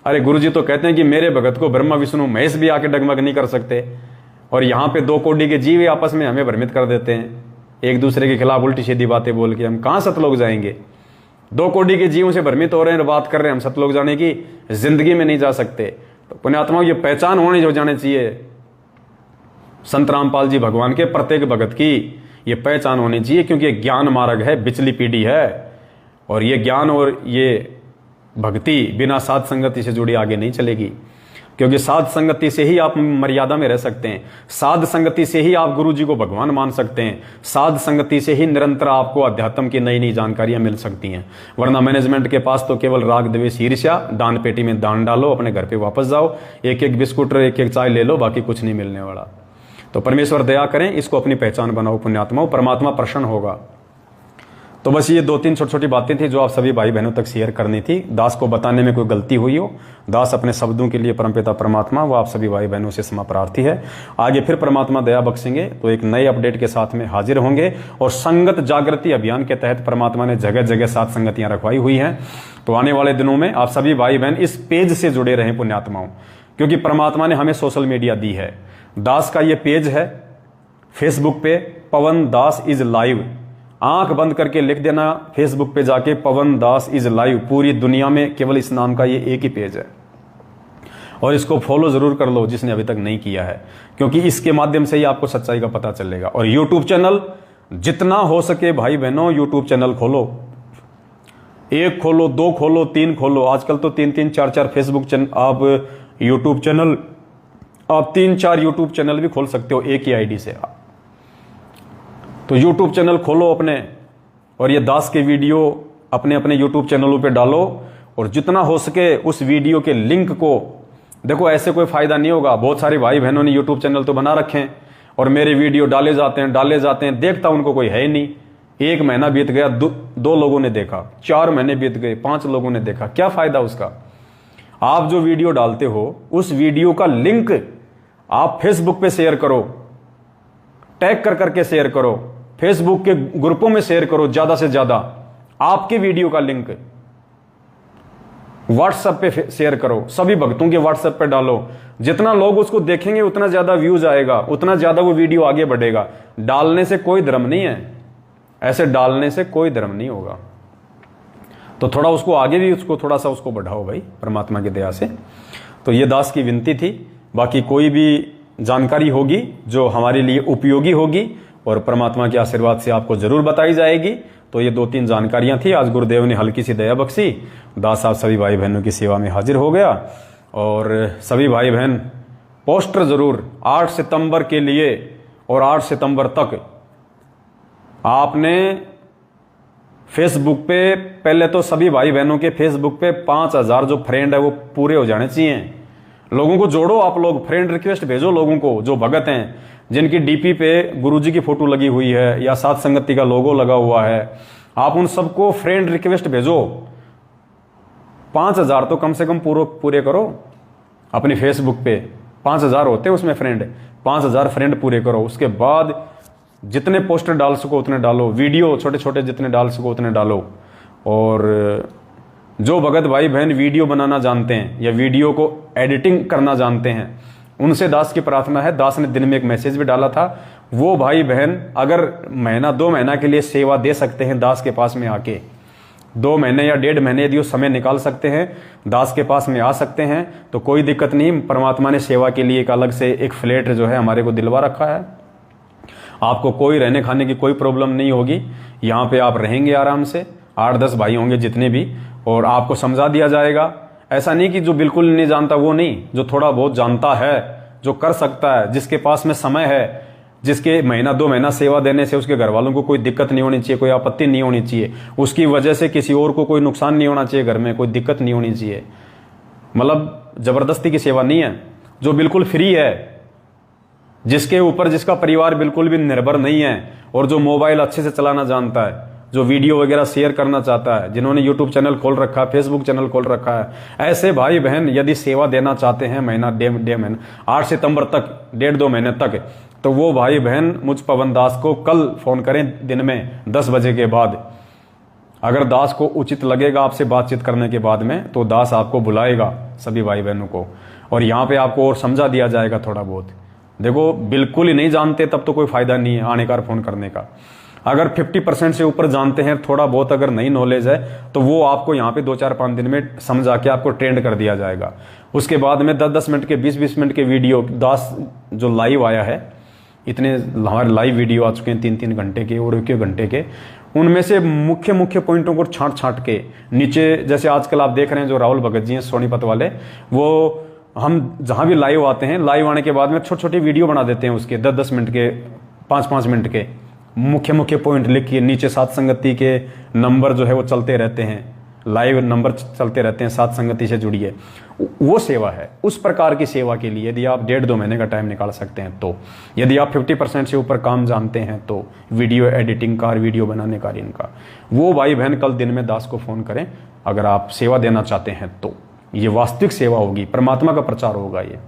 अरे गुरुजी तो कहते हैं कि मेरे भगत को ब्रह्मा विष्णु महेश भी आके डगमग नहीं कर सकते, और यहाँ पे दो कोटि के जीव आपस में हमें भ्रमित कर देते हैं, एक दूसरे के खिलाफ उल्टी सीधी बातें बोल के। हम कहाँ सतलोक जाएंगे? दो कोटि के जीवों से भ्रमित हो रहे हैं, बात कर रहे हैं, हम सतलोक जाने की जिंदगी में नहीं जा सकते। तो पुण्यात्माओं, ये पहचान होनी जो जाने चाहिए संत रामपाल जी भगवान के प्रत्येक भगत की, ये पहचान होनी चाहिए, क्योंकि ये ज्ञान मार्ग है, बिचली पीढ़ी है, और ये ज्ञान और ये भक्ति बिना साध संगति से जुड़ी आगे नहीं चलेगी। क्योंकि साध संगति से ही आप मर्यादा में रह सकते हैं, साध संगति से ही आप गुरु जी को भगवान मान सकते हैं, साध संगति से ही निरंतर आपको अध्यात्म की नई नई जानकारियां मिल सकती हैं। वरना मैनेजमेंट के पास तो केवल राग द्वेष ईर्ष्या, दान पेटी में दान डालो, अपने घर पे वापस जाओ, एक एक बिस्कुट एक एक चाय ले लो, बाकी कुछ नहीं मिलने वाला। तो परमेश्वर दया करें, इसको अपनी पहचान बनाओ पुण्यात्माओं, परमात्मा प्रसन्न होगा। तो बस ये दो तीन छोटी छोटी बातें थी जो आप सभी भाई बहनों तक शेयर करनी थी। दास को बताने में कोई गलती हुई हो, दास अपने शब्दों के लिए परमपिता परमात्मा वो आप सभी भाई बहनों से क्षमा प्रार्थी है। आगे फिर परमात्मा दया बख्शेंगे तो एक नए अपडेट के साथ में हाजिर होंगे। और संगत जागृति अभियान के तहत परमात्मा ने जगह जगह सात संगतियां रखवाई हुई हैं। तो आने वाले दिनों में आप सभी भाई बहन इस पेज से जुड़े रहें पुण्यात्माओं, क्योंकि परमात्मा ने हमें सोशल मीडिया दी है। दास का ये पेज है फेसबुक पे, पवन दास इज लाइव। आंख बंद करके लिख देना फेसबुक पे जाके, पवन दास इज लाइव। पूरी दुनिया में केवल इस नाम का ये एक ही पेज है, और इसको फॉलो जरूर कर लो जिसने अभी तक नहीं किया है, क्योंकि इसके माध्यम से ही आपको सच्चाई का पता चलेगा। और यूट्यूब चैनल जितना हो सके भाई बहनों यूट्यूब चैनल खोलो, एक खोलो, दो खोलो, तीन खोलो। आजकल तो तीन तीन चार चार फेसबुक चैनल, आप यूट्यूब चैनल, आप तीन चार यूट्यूब चैनल भी खोल सकते हो एक ही आईडी से। तो यूट्यूब चैनल खोलो अपने, और ये दास के वीडियो अपने अपने यूट्यूब चैनलों पे डालो, और जितना हो सके उस वीडियो के लिंक को देखो। ऐसे कोई फायदा नहीं होगा। बहुत सारे भाई बहनों ने यूट्यूब चैनल तो बना रखे हैं, और मेरे वीडियो डाले जाते हैं, देखता उनको कोई है ही नहीं। एक महीना बीत गया, दो लोगों ने देखा, 4 महीने बीत गए, 5 लोगों ने देखा, क्या फायदा उसका? आप जो वीडियो डालते हो उस वीडियो का लिंक आप फेसबुक पे शेयर करो, टैग कर करके शेयर करो, फेसबुक के ग्रुपों में शेयर करो ज्यादा से ज्यादा। आपके वीडियो का लिंक व्हाट्सएप पे शेयर करो, सभी भक्तों के व्हाट्सएप पे डालो। जितना लोग उसको देखेंगे उतना ज्यादा व्यूज आएगा, उतना ज्यादा वो वीडियो आगे बढ़ेगा। डालने से कोई धर्म नहीं है, ऐसे डालने से कोई धर्म नहीं होगा। तो थोड़ा उसको आगे भी उसको थोड़ा सा उसको बढ़ाओ भाई, परमात्मा की दया से। तो ये दास की विनती थी। बाकी कोई भी जानकारी होगी जो हमारे लिए उपयोगी होगी और परमात्मा के आशीर्वाद से आपको जरूर बताई जाएगी। तो ये 2-3 जानकारियां थी, आज गुरुदेव ने हल्की सी दया बख्शी। दास आप सभी भाई बहनों की सेवा में हाजिर हो गया। और सभी भाई बहन पोस्टर जरूर 8 सितंबर के लिए, और 8 सितंबर तक आपने फेसबुक पे, पहले तो सभी भाई बहनों के फेसबुक पे 5000 जो फ्रेंड है वो पूरे हो जाने चाहिए। लोगों को जोड़ो, आप लोग फ्रेंड रिक्वेस्ट भेजो लोगों को जो भगत हैं, जिनकी डीपी पे गुरुजी की फोटो लगी हुई है या सात संगति का लोगो लगा हुआ है। आप उन सबको फ्रेंड रिक्वेस्ट भेजो। 5000 तो कम से कम पूरे करो अपनी फेसबुक पे। 5000 होते हैं उसमें फ्रेंड, 5000 फ्रेंड पूरे करो। उसके बाद जितने पोस्टर डाल सको उतने डालो, वीडियो छोटे छोटे जितने डाल सको उतने डालो। और जो भगत भाई बहन वीडियो बनाना जानते हैं या वीडियो को एडिटिंग करना जानते हैं, उनसे दास की प्रार्थना है। दास ने दिन में एक मैसेज भी डाला था, वो भाई बहन अगर महीना 2 महीना के लिए सेवा दे सकते हैं दास के पास में आके, 2 महीने या 1.5 महीने यदि वो समय निकाल सकते हैं, दास के पास में आ सकते हैं, तो कोई दिक्कत नहीं। परमात्मा ने सेवा के लिए एक अलग से एक फ्लैट जो है हमारे को दिलवा रखा है। आपको कोई रहने खाने की कोई प्रॉब्लम नहीं होगी। यहाँ पे आप रहेंगे आराम से, 8-10 भाई होंगे जितने भी, और आपको समझा दिया जाएगा। ऐसा नहीं कि जो बिल्कुल नहीं जानता वो नहीं, जो थोड़ा बहुत जानता है, जो कर सकता है, जिसके पास में समय है, जिसके महीना 2 महीना सेवा देने से उसके घर वालों को कोई दिक्कत नहीं होनी चाहिए, कोई आपत्ति नहीं होनी चाहिए, उसकी वजह से किसी और को कोई नुकसान नहीं होना चाहिए, घर में कोई दिक्कत नहीं होनी चाहिए। मतलब जबरदस्ती की सेवा नहीं है, जो बिल्कुल फ्री है, जिसके ऊपर जिसका परिवार बिल्कुल भी निर्भर नहीं है, और जो मोबाइल अच्छे से चलाना जानता है, जो वीडियो वगैरह शेयर करना चाहता है, जिन्होंने यूट्यूब चैनल खोल रखा है, फेसबुक चैनल खोल रखा है, ऐसे भाई बहन यदि सेवा देना चाहते हैं महीना 1.5 महीना 8 सितंबर तक, 1.5-2 महीने तक, तो वो भाई बहन मुझ पवन दास को कल फोन करें दिन में 10 बजे के बाद। अगर दास को उचित लगेगा आपसे बातचीत करने के बाद में, तो दास आपको बुलाएगा सभी भाई बहनों को, और यहाँ पे आपको और समझा दिया जाएगा थोड़ा बहुत। देखो बिल्कुल ही नहीं जानते तब तो कोई फायदा नहीं है आने का फोन करने का। अगर 50% से ऊपर जानते हैं, थोड़ा बहुत अगर नहीं नॉलेज है, तो वो आपको यहाँ पे 2-4-5 दिन में समझा के आपको ट्रेंड कर दिया जाएगा। उसके बाद में 10-10 मिनट के 20-20 मिनट के वीडियो, दास जो लाइव आया है, इतने हमारे लाइव वीडियो आ चुके हैं 3-3 घंटे के और 1 घंटे के, उनमें से मुख्य मुख्य पॉइंटों को छांट के नीचे, जैसे आजकल आप देख रहे हैं जो राहुल भगत जी हैं सोनीपत वाले, वो हम जहां भी लाइव आते हैं, लाइव आने के बाद में छोटे छोटे वीडियो बना देते हैं उसके 10-10 मिनट के, 5-5 मिनट के, मुख्य मुख्य पॉइंट लिखिए। नीचे सात संगति के नंबर जो है वो चलते रहते हैं, लाइव नंबर चलते रहते हैं, सात संगति से जुड़िए। वो सेवा है। उस प्रकार की सेवा के लिए यदि आप 1.5-2 महीने का टाइम निकाल सकते हैं, तो यदि आप 50% से ऊपर काम जानते हैं, तो वीडियो एडिटिंग का, वीडियो बनाने का, इनका, वो भाई बहन कल दिन में दास को फोन करें अगर आप सेवा देना चाहते हैं। तो ये वास्तविक सेवा होगी, परमात्मा का प्रचार होगा ये।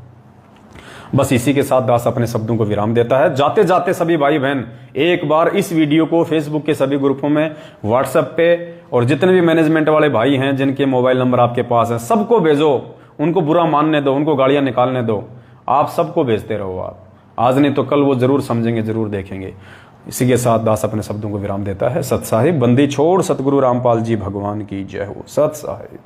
बस इसी के साथ दास अपने शब्दों को विराम देता है। जाते जाते सभी भाई बहन एक बार इस वीडियो को फेसबुक के सभी ग्रुपों में, व्हाट्सएप पे, और जितने भी मैनेजमेंट वाले भाई हैं जिनके मोबाइल नंबर आपके पास है, सबको भेजो। उनको बुरा मानने दो, उनको गालियां निकालने दो, आप सबको भेजते रहो। आप आज नहीं तो कल वो जरूर समझेंगे, जरूर देखेंगे। इसी के साथ दास अपने शब्दों को विराम देता है। सत साहिब, बंदी छोड़ सतगुरु रामपाल जी भगवान की जय हो। सत साहिब।